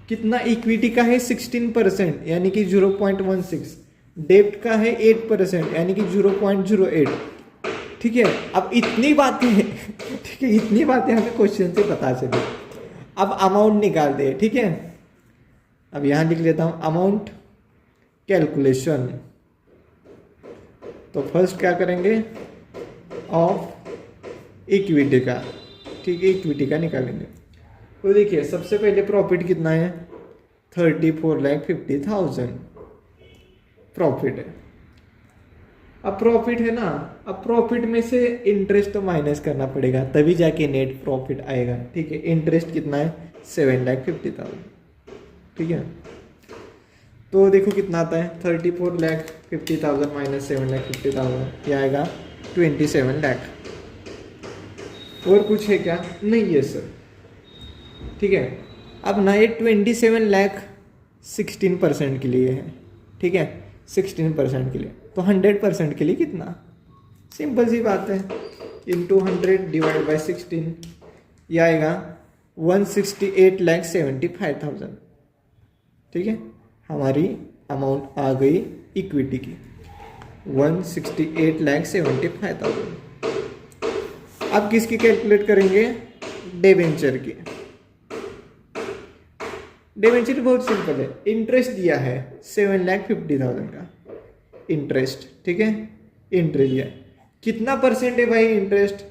कितना, इक्विटी का है 16% यानी कि 0.16, डेब्ट का है 8% यानी कि 0.08. ठीक है. अब इतनी बातें ठीक है, इतनी बातें हमें क्वेश्चन से पता चली. अब अमाउंट निकाल दे. ठीक है. अब यहां लिख लेता हूं अमाउंट कैलकुलेशन. तो फर्स्ट क्या करेंगे, ऑफ इक्विटी का. ठीक है, इक्विटी का निकालेंगे. तो देखिए सबसे पहले प्रॉफिट कितना है, 34,50,000 प्रॉफिट है. अब प्रॉफिट है ना, अब प्रॉफिट में से इंटरेस्ट तो माइनस करना पड़ेगा तभी जाके नेट प्रॉफिट आएगा. ठीक है. इंटरेस्ट कितना है, 7,50,000. ठीक है. तो देखो कितना आता है, 34,50,000 माइनस 7,50,000, ये आएगा 27 लाख. और कुछ है क्या, नहीं है सर. ठीक है. अब ना ये 27 लाख 16% के लिए है. ठीक है, 16% के लिए. तो 100% के लिए कितना, सिंपल सी बात है, इंटू 100 डिवाइड बाई 16, ये आएगा 168,75,000. ठीक है. हमारी अमाउंट आ गई इक्विटी की 168,75,000. अब किसकी कैलकुलेट करेंगे, डिबेंचर की. डिबेंचर बहुत सिंपल है. इंटरेस्ट दिया है 7,50,000 का इंटरेस्ट. ठीक है. इंटरेस्ट दिया कितना परसेंट है भाई, इंटरेस्ट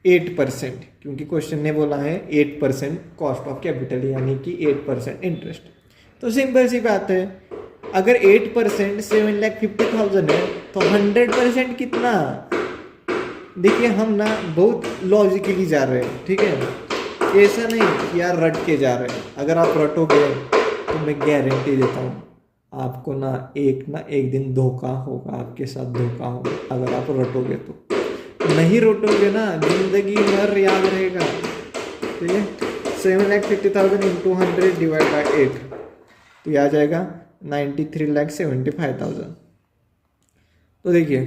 8%, क्योंकि क्वेश्चन ने बोला है 8% कॉस्ट ऑफ कैपिटल यानी कि 8% इंटरेस्ट. तो सिंपल सी बात है, अगर 8% 7,50,000 है तो 100% कितना. देखिए हम ना बहुत लॉजिकली जा रहे हैं. ठीक है. ऐसा नहीं कि यार रट के जा रहे हैं. अगर आप रटोगे तो मैं गारंटी देता हूँ आपको ना एक दिन धोखा होगा, आपके साथ धोखा होगा अगर आप रटोगे. तो नहीं रटोगे ना, जिंदगी भर याद रहेगा. ठीक है. 7,50,000 इंटू 100 डिवाइड बाई 8, तो यह आ जाएगा 93,75,000. तो देखिए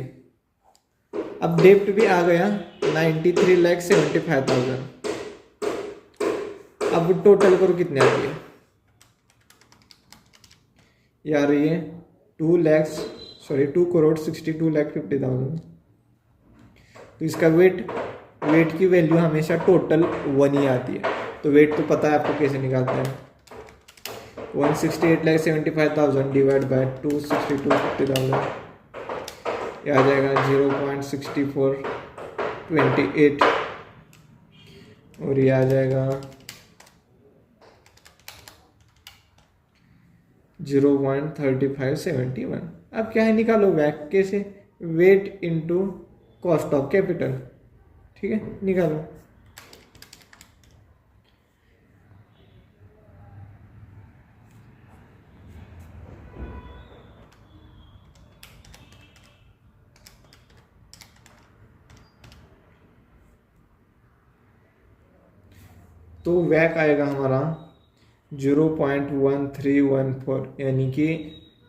अब डेप्ट भी आ गया 93,75,000. अब टोटल करो कितने आ रही है, ये आ रही है 2,62,50,000. तो इसका वेट की वैल्यू हमेशा टोटल 1 ही आती है. तो वेट तो पता है आपको कैसे निकालते हैं, 168,75,000 डिवाइड बाय 262,50,000, ये आ जाएगा 0.6428. और ये आ जाएगा 0.3571। अब क्या है, निकालो वैक कैसे, weight into cost of capital. ठीक है, निकालो। तो वैक आएगा हमारा 0.1314 यानी कि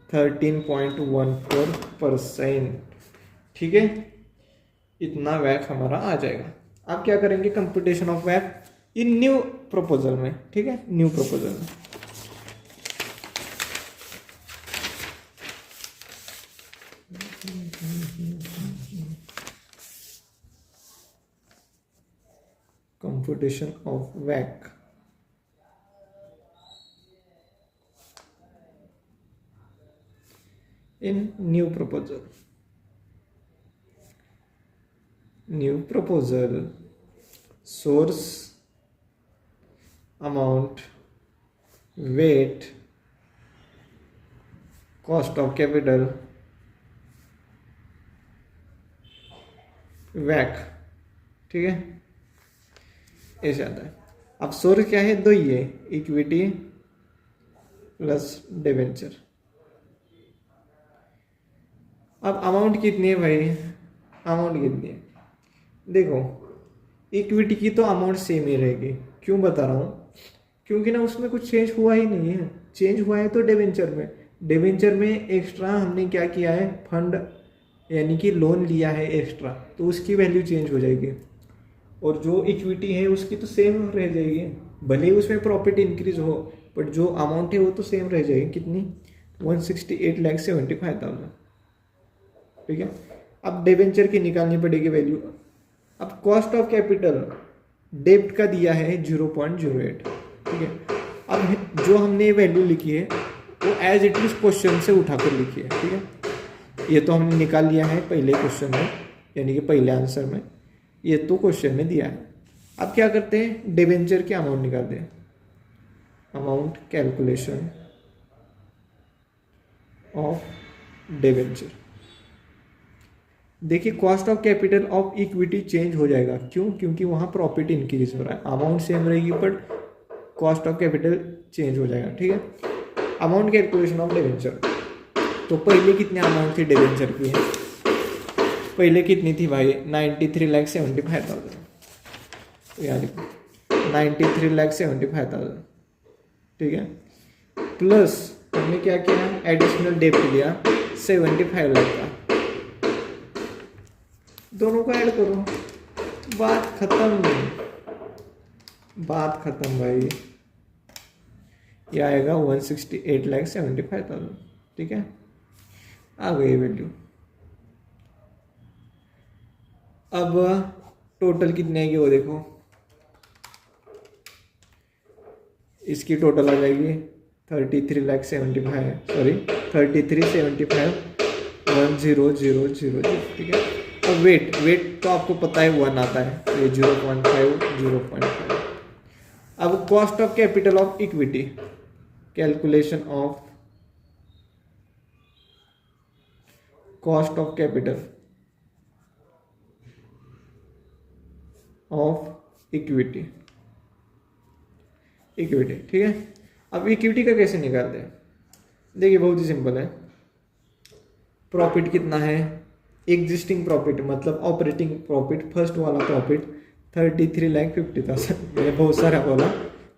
13.14%। ठीक है, इतना वैक हमारा आ जाएगा। अब क्या करेंगे, कंप्यूटेशन ऑफ वैक इन न्यू प्रपोजल में। ठीक है, न्यू प्रपोजल में computation of WACC in new proposal source, amount, weight, cost of capital, WACC। ठीक है, ऐसे आता है। अब सोर्स क्या है, दो ही है, इक्विटी प्लस डिवेंचर। अब अमाउंट कितनी है भाई, अमाउंट कितनी है, देखो इक्विटी की तो अमाउंट सेम ही रहेगी। क्यों बता रहा हूँ, क्योंकि ना उसमें कुछ चेंज हुआ ही नहीं है। चेंज हुआ है तो डिवेंचर में एक्स्ट्रा हमने क्या किया है, फंड यानी कि लोन लिया है एक्स्ट्रा, तो उसकी वैल्यू चेंज हो जाएगी। और जो इक्विटी है उसकी तो सेम रह जाएगी, भले ही उसमें प्रॉफिट इंक्रीज हो, बट जो अमाउंट है वो तो सेम रह जाएगी। कितनी, 168,75,000। ठीक है, अब डिवेंचर की निकालनी पड़ेगी वैल्यू। अब कॉस्ट ऑफ कैपिटल डेब्ट का दिया है 0.08। ठीक है, अब जो हमने वैल्यू लिखी है वो एज इट इज क्वेश्चन से उठाकर लिखी है। ठीक है, ये तो हमने निकाल लिया है पहले क्वेश्चन में, यानी कि पहले आंसर में, ये तो क्वेश्चन में दिया है। अब क्या करते हैं, डिवेंचर के अमाउंट निकालते हैं। Amount calculation of debenture. देखिए cost of capital of equity change हो जाएगा, क्यों, क्योंकि वहां प्रॉफिट इंक्रीज हो रहा है। अमाउंट सेम रहेगी but cost of capital change हो जाएगा। ठीक है, अमाउंट कैलकुलेशन ऑफ डिवेंचर। तो पहले कितनी अमाउंट थी डिवेंचर की है, पहले कितनी थी भाई, 93,75,000। तो यहाँ लिखो 93,75,000। ठीक है, प्लस हमने क्या किया, एडिशनल डेब्ट लिया 75 लाख का, दोनों को ऐड करो, बात खत्म, बात खत्म भाई। ये आएगा 168,75,000। ठीक है, आ गई वैल्यू। अब टोटल कितने आएगी वो देखो, इसकी टोटल आ जाएगी 33,75,1000। ठीक है, अब वेट तो आपको पता है 1 आता है, तो ये 0.5। अब cost of capital of equity, calculation of cost of capital of equity. ठीक है, अब इक्विटी का कैसे निकालते हैं, देखिए बहुत ही सिंपल है। प्रॉफिट कितना है, एग्जिस्टिंग प्रॉफिट मतलब ऑपरेटिंग प्रॉफिट, फर्स्ट वाला प्रॉफिट 33,50,000। मैंने बहुत सारा बोला,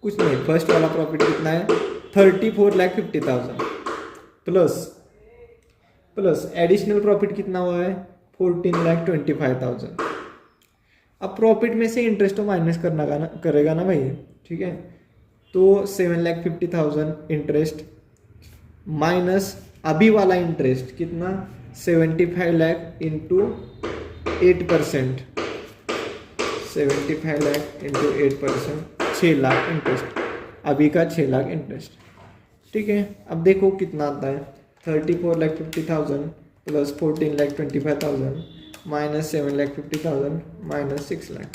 कुछ नहीं, फर्स्ट वाला प्रॉफिट कितना है 34,50,000 प्लस एडिशनल प्रॉफिट कितना हुआ है 14,25,000। अब प्रॉफिट में से इंटरेस्ट तो माइनस करेगा ना भाई। ठीक है, तो 7,50,000 इंटरेस्ट माइनस अभी वाला इंटरेस्ट कितना, 75 lakh into 8%, 75 lakh into 8%, 6 lakh interest, अभी का 6 लाख इंटरेस्ट। ठीक है, अब देखो कितना आता है, 34,50,000 प्लस 14,25,000 माइनस 7,50,000 माइनस 6 लाख।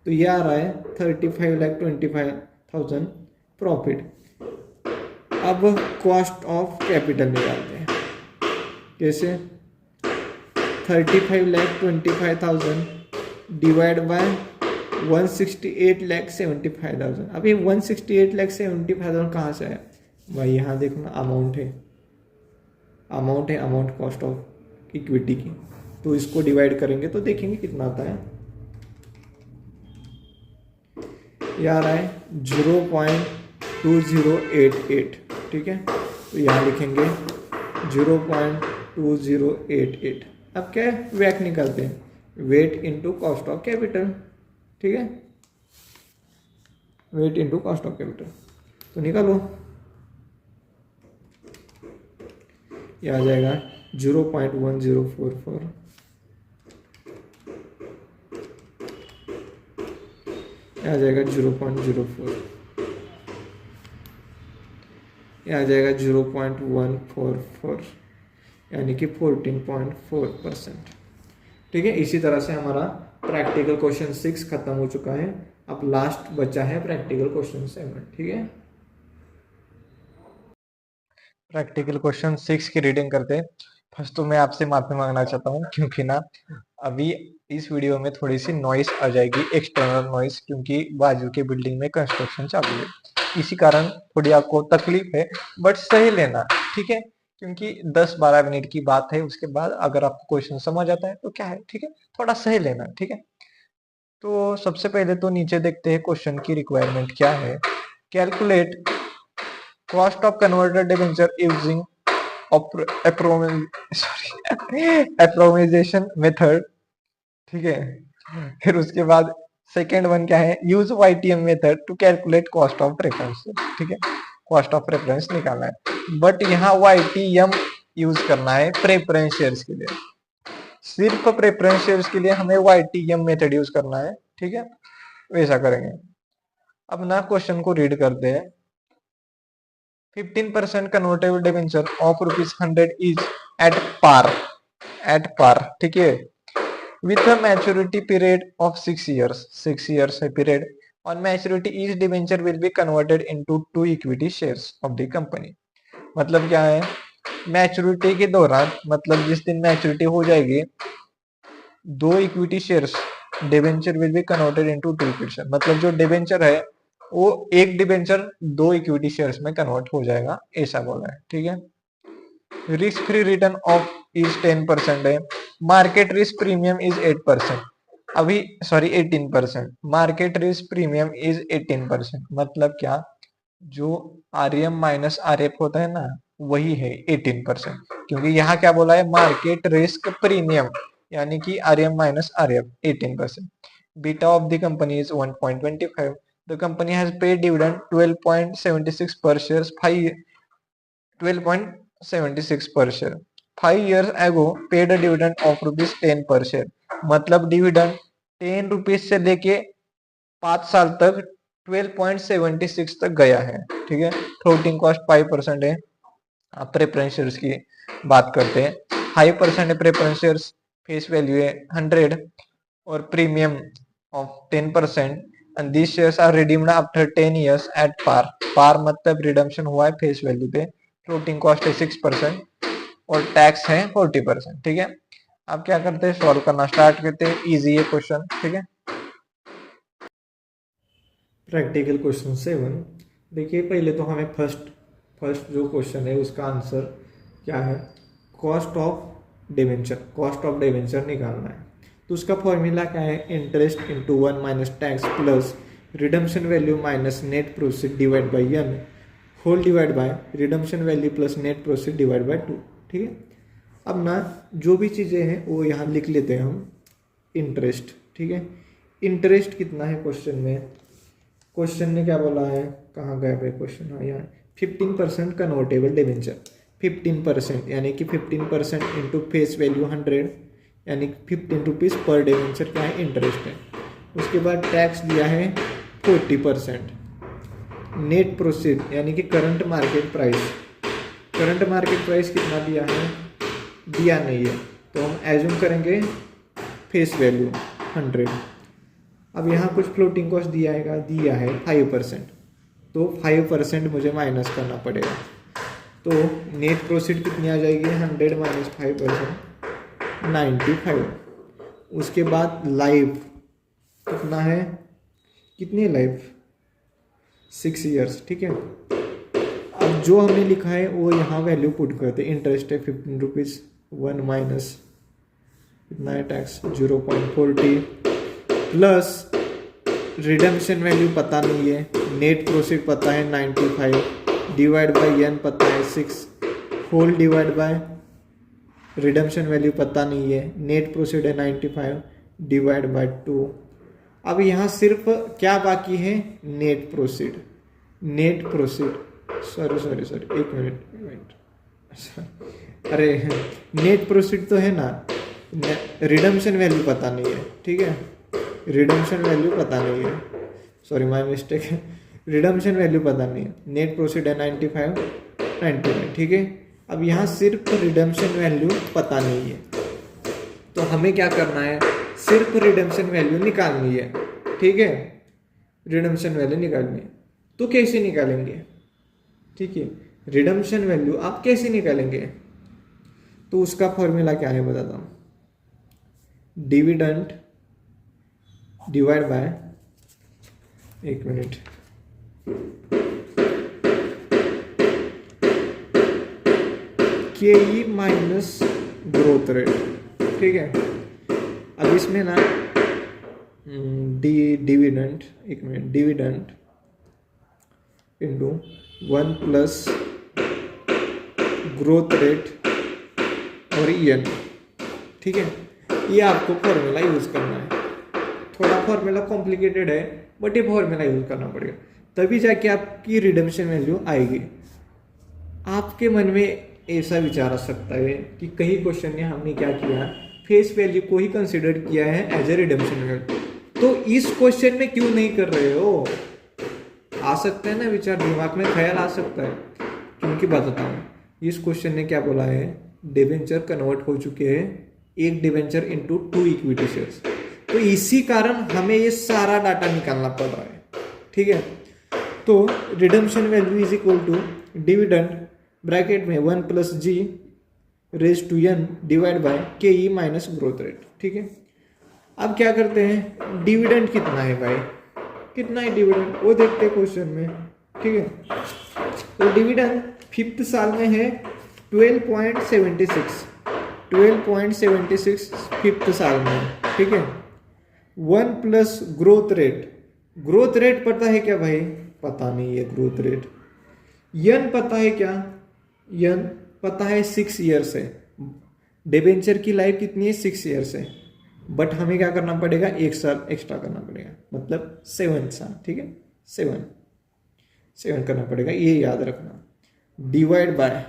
तो ये आ रहा है 35,25,000 प्रॉफिट। अब कॉस्ट ऑफ कैपिटल निकालते हैं। कैसे? 35,25,000 डिवाइड बाय 168,75,000। अब ये 168,75,000 कहाँ से आया भाई? यहाँ देखना, अमाउंट है, अमाउंट कॉस्ट ऑफ इक्विटी की। तो इसको डिवाइड करेंगे तो देखेंगे कितना आता है। ये आ रहा है 0.2088। ठीक है, तो यहाँ लिखेंगे 0.2088। अब क्या है, वेट निकालते हैं, weight into cost of capital. ठीक है, weight into cost of capital, तो निकालो। ये आ जाएगा 0.1044, आ जाएगा 0.04, ये आ जाएगा 0.144, यानी कि 14.4%। ठीक है, इसी तरह से हमारा प्रैक्टिकल क्वेश्चन 6 खत्म हो चुका है। अब लास्ट बचा है प्रैक्टिकल क्वेश्चन 7। ठीक है, प्रैक्टिकल क्वेश्चन 6 की रीडिंग करते हैं। फर्स्ट तो मैं आपसे माफी मांगना चाहता हूँ, क्योंकि ना अभी इस वीडियो में थोड़ी सी नॉइस आ जाएगी, एक्सटर्नल नॉइस, क्योंकि बाजू के बिल्डिंग में कंस्ट्रक्शन चालू है, इसी कारण थोड़ी आपको तकलीफ है, बट सही लेना। ठीक है, क्योंकि 10-12 मिनट की बात है, उसके बाद अगर आपको क्वेश्चन समझ आता है तो क्या है, ठीक है, थोड़ा सही लेना। ठीक है, तो सबसे पहले तो नीचे देखते हैं क्वेश्चन की रिक्वायरमेंट क्या है। Calculate cost of converted debenture using approximation method. ठीक है, फिर उसके बाद सेकेंड वन क्या है, use YTM method to calculate cost of preference. ठीक है, कॉस्ट ऑफ रेफरेंस निकालना है, बट यहाँ वाईटीएम यूज करना है प्रेफरेंस शेयर्स के लिए। सिर्फ प्रेफरेंस शेयर्स के लिए हमें वाईटीएम मेथड यूज करना है। ठीक है, वैसा करेंगे। अब ना क्वेश्चन को रीड करते हैं। 15% convertible debenture of ₹100 is at par, ठीक है, with a maturity period of 6 years, 6 years है period। on maturity each debenture will be converted into 2 equity shares of the company। मतलब क्या है, मैच्योरिटी के दौरान, मतलब जिस दिन मैच्योरिटी हो जाएगी, 2 equity shares debenture will be converted into 2 equity share. मतलब जो डिबेंचर है वो एक डिबेंचर 2 इक्विटी शेयर्स में कन्वर्ट हो जाएगा, ऐसा बोला है। ठीक है, risk free return of is 10% है। मार्केट रिस्क प्रीमियम इज 8%, अभी sorry 18%। Market risk premium is 18%, मतलब क्या, जो आरएम माइनस आरएफ होता है ना, वही है 18%। क्योंकि यहाँ क्या बोला है, मार्केट रिस्क प्रीमियम, यानी कि RM minus RF 18%। Beta of the company is 1.25। The company has paid dividend 12.76 per share 12.76 per share 5 years ago, paid a dividend of ₹10 per share। मतलब डिविडेंड 10 रुपीज से लेके 5 साल तक 12.76 तक गया है। ठीक है, फ्लोटिंग कॉस्ट 5% है। आप प्रेफरेंस शेयर्स की बात करते हैं, 5% है प्रेफरेंस शेयर्स, फेस वैल्यू है 100 और premium of 10%। And this shares are redeemed after 10 years at par. Par मतलब रिडम्पशन हुआ है फेस वैल्यू पे। फ्लोटिंग कॉस्ट है 6% और टैक्स है 40%। ठीक है, अब क्या करते हैं, सॉल्व करना स्टार्ट करते हैं। इजी है क्वेश्चन। ठीक है, प्रैक्टिकल क्वेश्चन 7। देखिए, पहले तो हमें फर्स्ट जो क्वेश्चन है उसका आंसर क्या है, कॉस्ट ऑफ डिबेंचर निकालना है। तो उसका फॉर्मूला क्या है, interest into 1 minus tax plus redemption value minus net proceed divide by N whole divide by redemption value plus net proceed divide by 2। ठीक है, अब ना जो भी चीज़ें हैं वो यहाँ लिख लेते हैं हम। इंटरेस्ट, ठीक है, इंटरेस्ट कितना है क्वेश्चन में, क्वेश्चन ने क्या बोला है, कहाँ गया भाई क्वेश्चन, हाँ यहाँ 15% कन्वर्टेबल डिबेंचर, 15% यानी कि 15% इंटू फेस वैल्यू 100 यानी 15 रुपीज़ पर डिबेंचर क्या है, इंटरेस्ट है। उसके बाद टैक्स दिया है 40%। नेट प्रोसीड यानी कि करंट मार्केट प्राइस कितना दिया है, दिया नहीं है, तो हम एज्यूम करेंगे फेस वैल्यू 100। अब यहाँ कुछ फ्लोटिंग कॉस्ट दिया है 5%, तो 5% मुझे माइनस करना पड़ेगा। तो नेट प्रोसीड कितनी आ जाएगी, 100 माइनस 5%, 95। उसके बाद लाइफ कितना है, कितनी है लाइफ, 6 ईयर्स, ठीक है। अब जो हमने लिखा है वो यहाँ वैल्यू पुट करते, इंटरेस्ट है 15 रुपीज़, 1 माइनस कितना है टैक्स 0.40, प्लस रिडेम्पशन वैल्यू पता नहीं है, नेट प्रोसीड पता है 95, डिवाइड बाय एन पता है 6, whole divide by redemption value पता नहीं है, नेट प्रोसीड है 95 डिवाइड बाय 2। अब यहाँ सिर्फ क्या बाकी है, net proceed, net proceed, sorry एक मिनट, अरे नेट प्रोसीड तो है ना, रिडेम्पशन वैल्यू पता नहीं है, ठीक है, रिडेम्पशन वैल्यू पता नहीं है, सॉरी माय मिस्टेक है, रिडेम्पशन वैल्यू पता नहीं है, नेट प्रोसीड है 95, ठीक है। अब यहाँ सिर्फ रिडेम्पशन वैल्यू पता नहीं है, तो हमें क्या करना है, सिर्फ रिडेम्पशन वैल्यू निकालनी है, ठीक है, रिडेम्पशन वैल्यू निकालनी है। तो कैसे निकालेंगे, ठीक है, रिडेम्पशन वैल्यू आप कैसे निकालेंगे, तो उसका फॉर्मूला क्या है बताता हूँ, डिविडेंड डिवाइड बाय, एक मिनट, के ई माइनस ग्रोथ रेट, ठीक है। अब इसमें ना डिविडेंड, एक minute, dividend into 1 plus growth rate और एन, ठीक है, ये आपको फॉर्मूला यूज करना है। थोड़ा फॉर्मूला कॉम्प्लिकेटेड है बट ये फॉर्मूला यूज करना पड़ेगा, तभी जाके आपकी रिडेम्पशन वैल्यू आएगी। आपके मन में ऐसा विचार आ सकता है कि कई क्वेश्चन में हमने क्या किया, फेस वैल्यू को ही कंसिडर किया है एज ए रिडेम्पशन वैल्यू, तो इस क्वेश्चन में क्यों नहीं कर रहे हो, आ सकता है ना विचार, दिमाग में ख्याल आ सकता है, क्योंकि बताता हूँ, इस क्वेश्चन ने क्या बोला है, डिवेंचर कन्वर्ट हो चुके हैं एक डिवेंचर इनटू 2 इक्विटी शेयर्स, तो इसी कारण हमें ये सारा डाटा निकालना पड़ रहा है, ठीक है। तो redemption value is equal to dividend bracket में 1 plus G raise to N divide by K E minus growth rate, ठीक है। अब क्या करते हैं, डिविडेंड कितना है भाई, कितना है डिविडेंड वो देखते हैं क्वेश्चन में, ठीक है। तो डिविडेंड 5th साल में है 12.76, 12.76 5th साल में, ठीक है। 1 plus growth rate, growth rate पता है क्या भाई, पता नहीं है ग्रोथ रेट। यन पता है क्या, यन पता है 6 ईयर्स है, डिबेंचर की लाइफ कितनी है 6 ईयर्स है, बट हमें क्या करना पड़ेगा, 1 साल एक्स्ट्रा करना पड़ेगा, मतलब 7 साल, ठीक है, 7 करना पड़ेगा, ये याद रखना। डिवाइड बाय,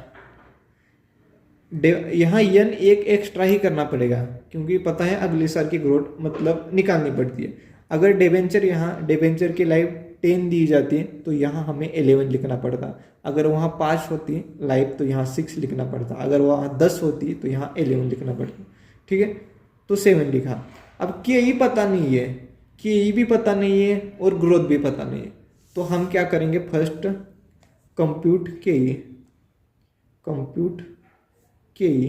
यहाँ यन एक एक्स्ट्रा ही करना पड़ेगा, क्योंकि पता है अगले साल की ग्रोथ मतलब निकालनी पड़ती है। अगर डिबेंचर, यहाँ डिबेंचर की लाइफ 10 दी जाती है तो यहाँ हमें 11 लिखना पड़ता, अगर वहाँ 5 होती लाइफ तो यहाँ 6 लिखना पड़ता, अगर वहाँ 10 होती तो यहाँ 11 लिखना पड़ता, ठीक है। तो 7 लिखा। अब के ई पता नहीं है, के ई भी पता नहीं है और ग्रोथ भी पता नहीं है, तो हम क्या करेंगे, फर्स्ट कंप्यूट के ई, कंप्यूट के ई।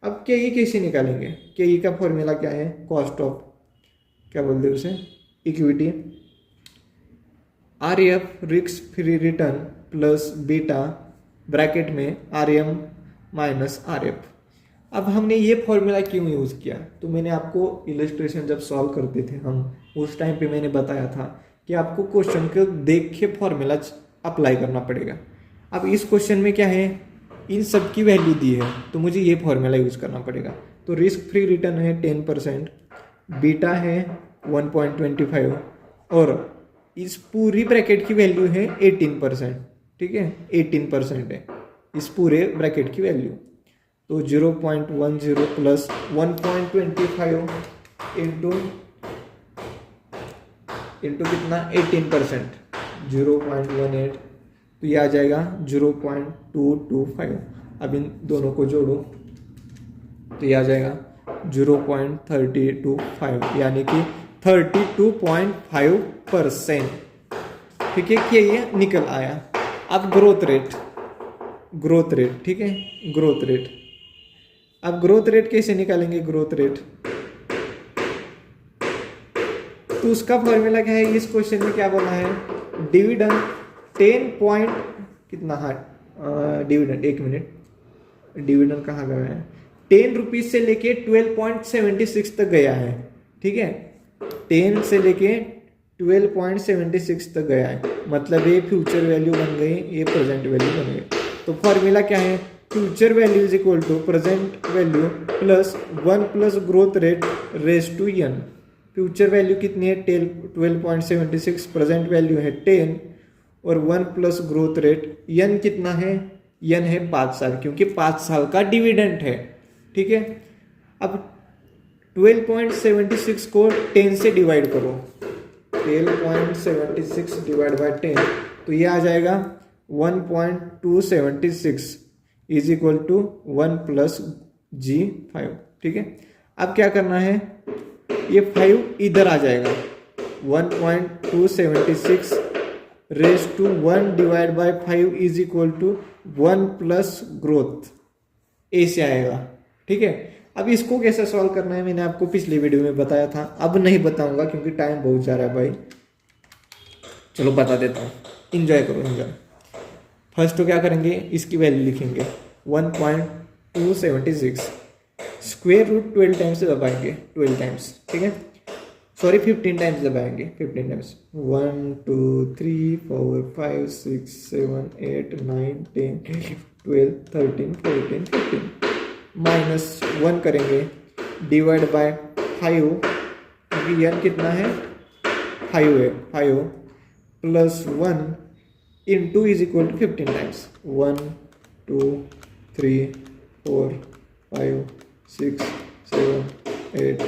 अब के ई कैसे निकालेंगे, के ई का फॉर्मूला क्या है, कॉस्ट ऑफ, क्या बोलते हैं उसे, equity, R F risk free return plus beta bracket में R M minus R F. अब हमने ये फॉर्मूला क्यों यूज़ किया, तो मैंने आपको इलस्ट्रेशन जब सॉल्व करते थे हम, उस टाइम पे मैंने बताया था कि आपको क्वेश्चन को देख के फॉर्मूला अप्लाई करना पड़ेगा। अब इस क्वेश्चन में क्या है, इन सब की वैल्यू दी है, तो मुझे ये फॉर्मूला यूज़ करना पड़ेगा। तो रिस्क फ्री रिटर्न है 10%, बीटा है 1.25 और इस पूरी ब्रैकेट की वैल्यू है 18%, ठीक है, 18% है इस पूरे ब्रैकेट की वैल्यू। तो 0.10 प्लस 1.25 इंटू कितना 18%, 0.18, तो ये आ जाएगा 0.225। अब इन दोनों को जोड़ो तो ये आ जाएगा 0.325, यानी कि 32.5%। ठीक है कि ये निकल आया। अब ग्रोथ रेट, ठीक है, ग्रोथ रेट। अब ग्रोथ रेट कैसे निकालेंगे? ग्रोथ रेट तो उसका फॉर्मूला क्या है? इस क्वेश्चन में क्या बोला है? डिविडेंड 10 पॉइंट कितना है डिविडेंड, एक मिनट, डिविडेंड कहाँ गया है? 10 रुपीज से लेके 12.76 तक गया है। ठीक है, 10 से लेके 12.76 तक गया है, मतलब ये फ्यूचर वैल्यू बन गई, ये प्रेजेंट वैल्यू बन गई। तो फॉर्मूला क्या है? Future value is equal to present value plus 1 plus growth rate raise to n। Future value कितनी है? 12.76, प्रेजेंट वैल्यू है 10 और 1 प्लस ग्रोथ रेट, n कितना है? n है 5 साल, क्योंकि 5 साल का डिविडेंड है। ठीक है, अब 12.76 को 10 से डिवाइड करो, 12.76 डिवाइड बाय 10, तो ये आ जाएगा 1.276 is equal to 1 plus G5। ठीक है, अब क्या करना है? ये 5 इधर आ जाएगा, 1.276 raise to 1 divide by 5 is equal to 1 plus growth, ऐसे आएगा। ठीक है, अब इसको कैसे सॉल्व करना है मैंने आपको पिछली वीडियो में बताया था, अब नहीं बताऊंगा क्योंकि टाइम बहुत जा रहा है भाई। चलो बता देता हूँ, इंजॉय करो, इंजॉय। फर्स्ट तो क्या करेंगे? इसकी वैल्यू लिखेंगे 1.276, स्क्वायर रूट 12 टाइम्स दबाएंगे, 12 टाइम्स। ठीक है, सॉरी 15 टाइम्स दबाएंगे, 15 टाइम्स। 1 2 3 4 5 6 7 8 9 10 12 13 14 15 माइनस 1 करेंगे, डिवाइड बाय 5, क्योंकि n कितना है? 5 है, 5 plus 1 into is equal to 15 times. 1 2 3 4 5 6 7 8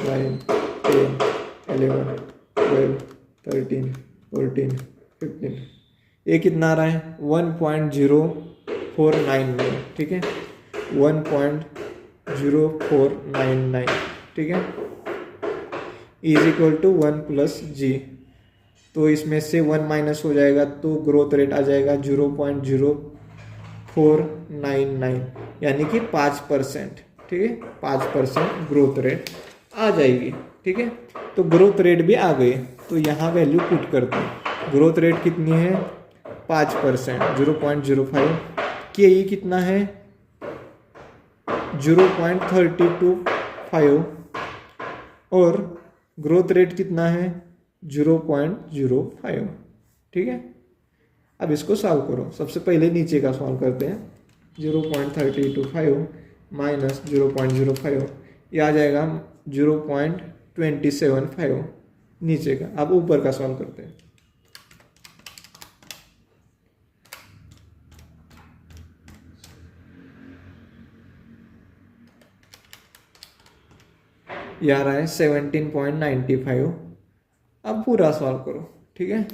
9 10 11 12 13 14 15, ये कितना आ रहा है? 1.0499। ठीक है, 1.0499। ठीक है, is equal to 1 plus G। तो इसमें से 1 माइनस हो जाएगा तो ग्रोथ रेट आ जाएगा 0.0499, यानी कि 5%। ठीक है, 5% ग्रोथ रेट आ जाएगी। ठीक है, तो ग्रोथ रेट भी आ गई, तो यहाँ वैल्यू पुट करते हैं। ग्रोथ रेट कितनी है? 5%, 0.05 के ये कितना है? 0.325 और ग्रोथ रेट कितना है? 0.05। ठीक है, अब इसको सॉल्व करो। सबसे पहले नीचे का सॉल्व करते हैं। 0.325 माइनस 0.05, ये आ जाएगा 0.275 नीचे का। अब ऊपर का सॉल्व करते हैं। ये आ रहा है 17.95। अब पूरा सॉल्व करो। ठीक है,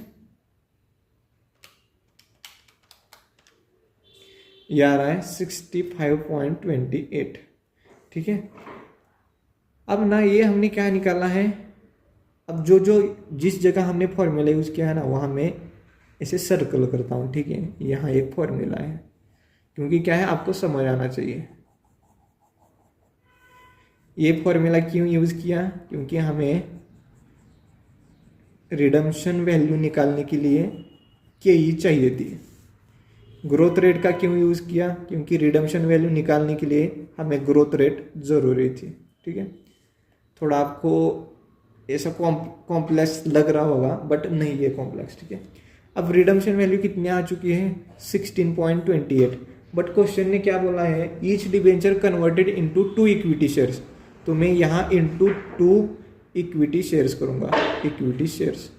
ये आ रहा है 65.28। ठीक है, अब ना ये हमने क्या निकालना है? अब जो जो जिस जगह हमने फॉर्मूला यूज किया है ना, वहां मैं इसे सर्कल करता हूँ। ठीक है, यहाँ एक फॉर्मूला है, क्योंकि क्या है, आपको समझ आना चाहिए। ये फॉर्मूला क्यों यूज किया? क्योंकि हमें रिडम्पशन वैल्यू निकालने के लिए के चाहिए थी। ग्रोथ रेट का क्यों यूज किया? क्योंकि रिडम्पशन वैल्यू निकालने के लिए हमें ग्रोथ रेट जरूरी थी। ठीक है, थोड़ा आपको ऐसा कॉम्प्लेक्स लग रहा होगा, बट नहीं है कॉम्प्लेक्स। ठीक है, अब रिडम्पशन वैल्यू कितनी आ चुकी है? 16.28। बट क्वेश्चन ने क्या बोला है? Each debenture converted into 2 equity shares. तो मैं यहाँ इनटू 2 इक्विटी शेयर्स करूंगा, इक्विटी शेयर्स।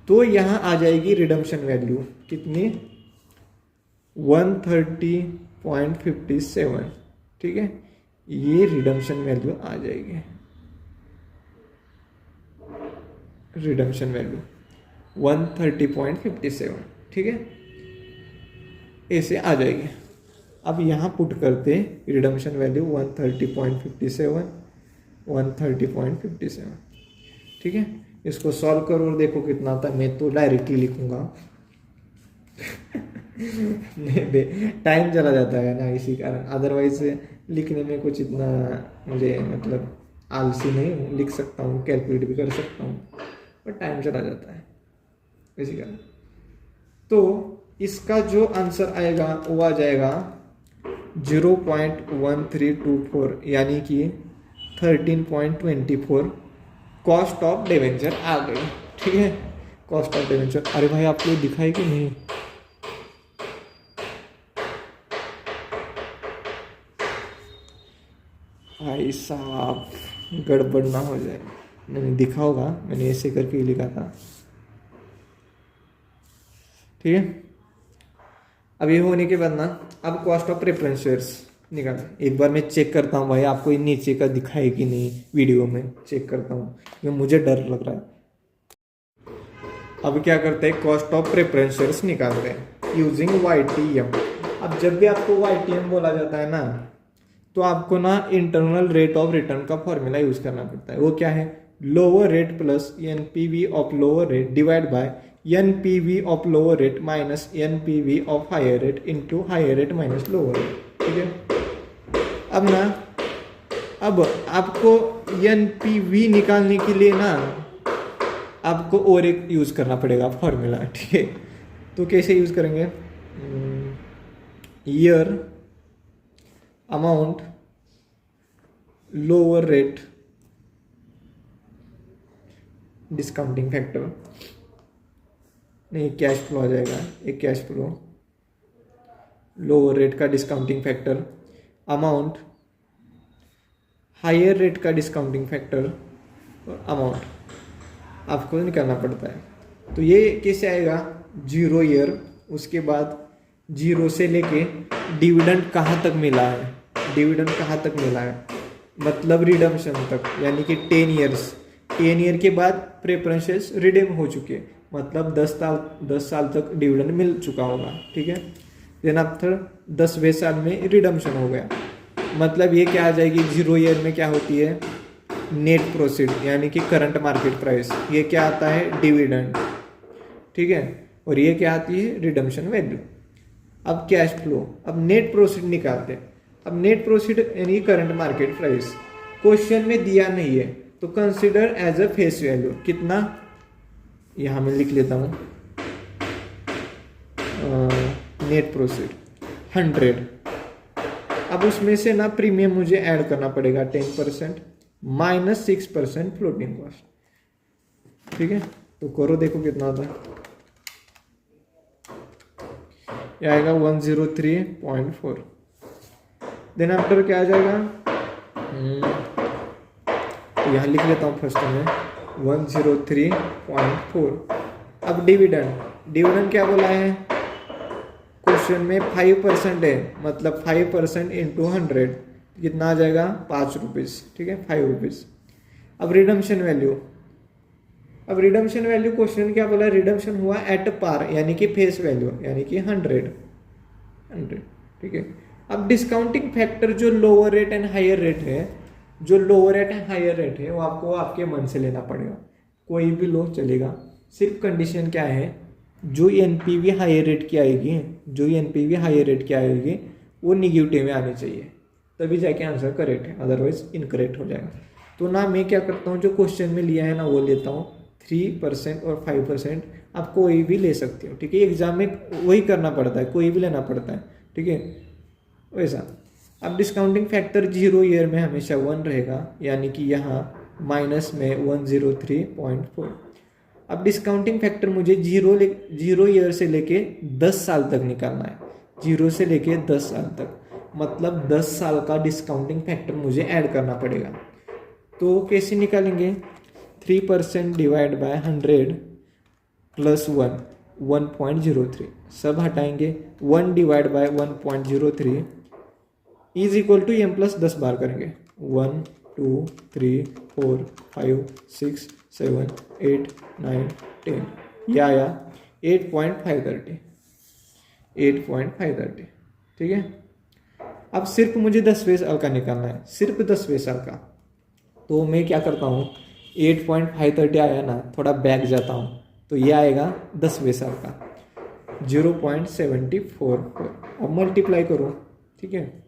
तो यहाँ आ जाएगी रिडम्पशन वैल्यू कितनी? 130.57। ठीक है, ये रिडम्पशन वैल्यू आ जाएगी, रिडम्पशन वैल्यू 130.57। ठीक है, ऐसे आ जाएगी। अब यहाँ पुट करते रिडम्पशन वैल्यू 130.57, 130.57। ठीक है, इसको सॉल्व करो और देखो कितना आता है। मैं तो डायरेक्टली लिखूंगा टाइम चला जाता है ना इसी कारण, अदरवाइज लिखने में कुछ इतना मुझे मतलब आलसी नहीं हूँ, लिख सकता हूँ, कैलकुलेट भी कर सकता हूँ, पर टाइम चला जाता है इसी कारण। तो इसका जो आंसर आएगा वो आ जाएगा 0.1324 यानी कि 13.24 कॉस्ट ऑफ डिवेंचर आ गई। ठीक है, कॉस्ट ऑफ डिवेंचर। अरे भाई आपको दिखाई कि नहीं? भाई साहब गड़बड़ ना हो जाए, मैंने दिखा होगा, मैंने ऐसे करके ही लिखा था। ठीक है, अब ये होने के बाद ना अब कॉस्ट ऑफ प्रेफरेंस शेयर्स निकाल। एक बार मैं चेक करता हूँ भाई आपको ये नीचे का दिखाए कि नहीं, वीडियो में चेक करता हूँ क्योंकि मुझे डर लग रहा है। अब क्या करते हैं, कॉस्ट ऑफ प्रेफरेंस शेयर्स निकाल रहे हैं यूजिंग YTM। अब जब भी आपको YTM बोला जाता है ना, तो आपको ना इंटरनल रेट ऑफ रिटर्न का फॉर्मूला यूज करना पड़ता है। वो क्या है, lower rate plus NPV of lower rate divide by NPV of lower rate minus NPV of higher rate into higher rate minus lower rate. ठीक है, अब ना अब आपको NPV निकालने के लिए ना आपको और एक यूज करना पड़ेगा फॉर्मूला। ठीक है, तो कैसे यूज करेंगे, year amount lower rate discounting factor, नहीं कैश फ्लो आ जाएगा, एक कैश फ्लो लोअर रेट का discounting factor amount higher rate का डिस्काउंटिंग फैक्टर और अमाउंट आपको निकालना पड़ता है। तो ये कैसे आएगा, 0 ईयर, उसके बाद 0 से लेके डिविडेंड कहाँ तक मिला है, डिविडेंड कहाँ तक मिला है मतलब रिडम्पशन तक, यानी कि 10 ईयर्स, 10 ईयर के बाद प्रेफरेंसेस रिडीम हो चुके, मतलब 10 साल तक डिविडेंड मिल चुका होगा। ठीक है, देन आफ्टर 10वें साल में रिडम्पशन हो गया, मतलब ये क्या आ जाएगी, 0 ईयर में क्या होती है, नेट प्रोसीड यानी कि करंट मार्केट प्राइस, ये क्या आता है, डिविडेंड। ठीक है, और ये क्या आती है, रिडम्पशन वैल्यू। अब कैश फ्लो, अब नेट प्रोसीड निकालते हैं। अब नेट प्रोसीड यानी करंट मार्केट प्राइस क्वेश्चन में दिया नहीं है, तो consider as a face value, कितना यहां मैं लिख लेता हूं, नेट प्रोसीड 100। अब उसमें से ना प्रीमियम मुझे ऐड करना पड़ेगा 10% माइनस 6% फ्लोटिंग कॉस्ट। ठीक है, तो करो देखो कितना आता है, ये आएगा 103.4। देन आफ्टर क्या आ जाएगा, तो यहाँ लिख लेता हूँ फर्स्ट में 103.4। अब डिविडेंड, डिविडेंड क्या बोला है क्वेश्चन में, 5% है, मतलब 5% इंटू 100 कितना आ जाएगा, 5 रुपीज़। ठीक है, 5 रुपीज़। अब रिडम्पशन वैल्यू, अब रिडम्पशन वैल्यू क्वेश्चन क्या बोला, रिडम्पशन हुआ एट पार यानी कि फेस वैल्यू यानी कि 100। ठीक है, अब डिस्काउंटिंग फैक्टर जो lower rate and higher rate है, जो lower rate and higher rate है वो आपको आपके मन से लेना पड़ेगा, कोई भी लो चलेगा। सिर्फ कंडीशन क्या है, जो NPV हायर रेट की आएगी, जो NPV हायर रेट की आएगी वो निगेटिव में आनी चाहिए, तभी जाके आंसर करेक्ट है, अदरवाइज इनकरेक्ट हो जाएगा। तो ना मैं क्या करता हूँ, जो क्वेश्चन में लिया है ना वो लेता हूँ, 3% और 5% आप कोई भी ले सकते हो। ठीक है, एग्जाम में वही करना पड़ता है, कोई भी लेना पड़ता है। ठीक है, वैसा। अब डिस्काउंटिंग फैक्टर 0 ईयर में हमेशा 1 रहेगा, यानी कि यहाँ माइनस में 103.4। अब डिस्काउंटिंग फैक्टर मुझे 0 ईयर से लेके 10 साल तक निकालना है, 0 से लेके 10 साल तक, मतलब 10 साल का डिस्काउंटिंग फैक्टर मुझे ऐड करना पड़ेगा। तो कैसे निकालेंगे, 3% डिवाइड बाय 100 प्लस 1.03, सब हटाएंगे, 1 divide by 1.03 is equal to m plus 10 बार करेंगे, 1 2 3 4 5 6 7 8 9 10, या 8.530, 8.530। ठीक है, अब सिर्फ मुझे 10वें साल का निकालना है, सिर्फ 10वें साल का। तो मैं क्या करता हूँ, 8.530 आया ना, थोड़ा बैक जाता हूँ तो ये आएगा 10वें साल का 0.744। अब मल्टीप्लाई करो, ठीक है,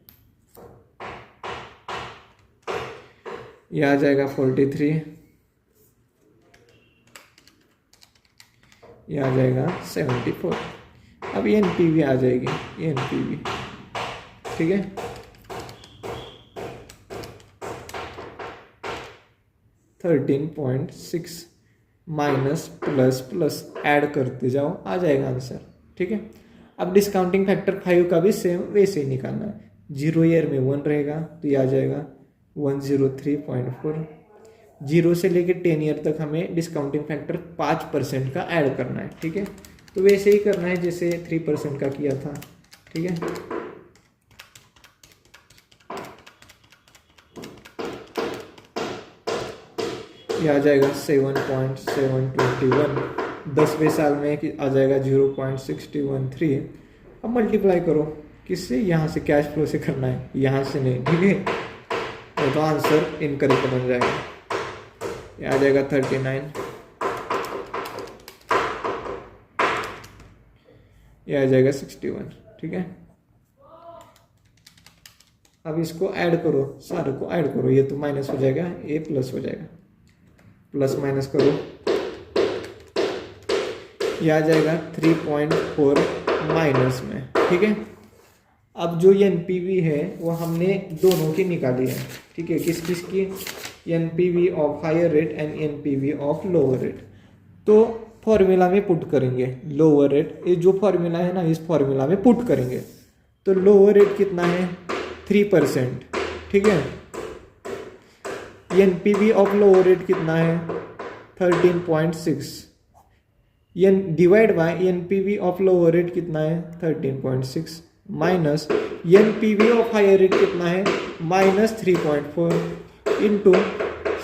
ये आ जाएगा 43, ये आ जाएगा 74। अब ये एनपीवी आ जाएगी, ये एनपीवी, ठीक है। $13.6 माइनस प्लस प्लस ऐड करते जाओ, आ जाएगा आंसर, ठीक है। अब डिस्काउंटिंग फैक्टर 5 का भी सेम वैसे ही निकालना है। 0 ईयर में 1 रहेगा तो ये आ जाएगा 103.4। 0 से लेके 10 ईयर तक हमें डिस्काउंटिंग फैक्टर 5% का ऐड करना है, ठीक है। तो वैसे ही करना है जैसे 3% का किया था, ठीक है। ये आ जाएगा 7.721। 10वें साल में आ जाएगा 0.613। अब मल्टीप्लाई करो, किससे? यहाँ से कैश फ्लो से करना है, यहाँ से नहीं, ठीक है। तो आंसर इनकरेक्ट बन जाएगा, ये आ जाएगा 39, ये आ जाएगा 61, ठीक है। अब इसको ऐड करो, सारे को ऐड करो, ये तो माइनस हो जाएगा, ये प्लस हो जाएगा, प्लस माइनस करो, ये आ जाएगा 3.4 माइनस में, ठीक है। अब जो एनपीवी है वो हमने दोनों की निकाली है, ठीक है। किस किस की? NPV of higher rate and NPV of lower rate. तो फॉर्मूला में पुट करेंगे लोअर रेट, ये जो फॉर्मूला है ना, इस फॉर्मूला में पुट करेंगे। तो लोअर रेट कितना है? 3%, ठीक है। एनपीवी ऑफ लोअर रेट कितना है? 13.6। Divide by NPV of lower rate कितना है? 13.6 minus NPV of higher rate कितना है? -3.4 into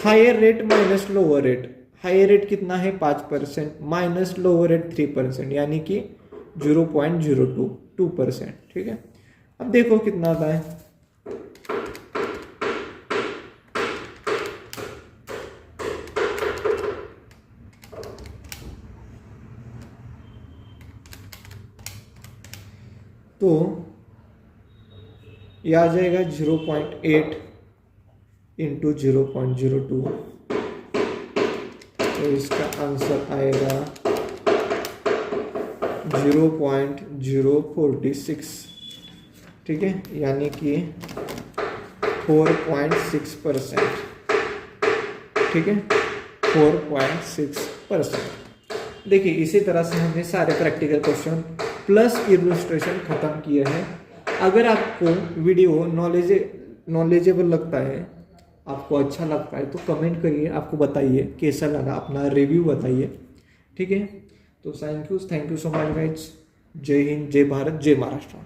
higher rate minus lower rate. Higher rate कितना है? 5% माइनस लोअर रेट 3%, यानी कि 0.022%, ठीक है। अब देखो कितना आता है। तो यह आ जाएगा 0.8 इंटू 0.02, तो इसका आंसर आएगा 0.046, ठीक है, यानी कि 4.6%, ठीक है, 4.6%। देखिए इसी तरह से हमने सारे प्रैक्टिकल क्वेश्चन प्लस इलस्ट्रेशन खत्म किए हैं। अगर आपको वीडियो नॉलेजेबल लगता है, आपको अच्छा लगता है, तो कमेंट करिए, आपको बताइए कैसा लगा, अपना रिव्यू बताइए, ठीक है। तो thank you so much guys. जय हिंद, जय भारत, जय महाराष्ट्र।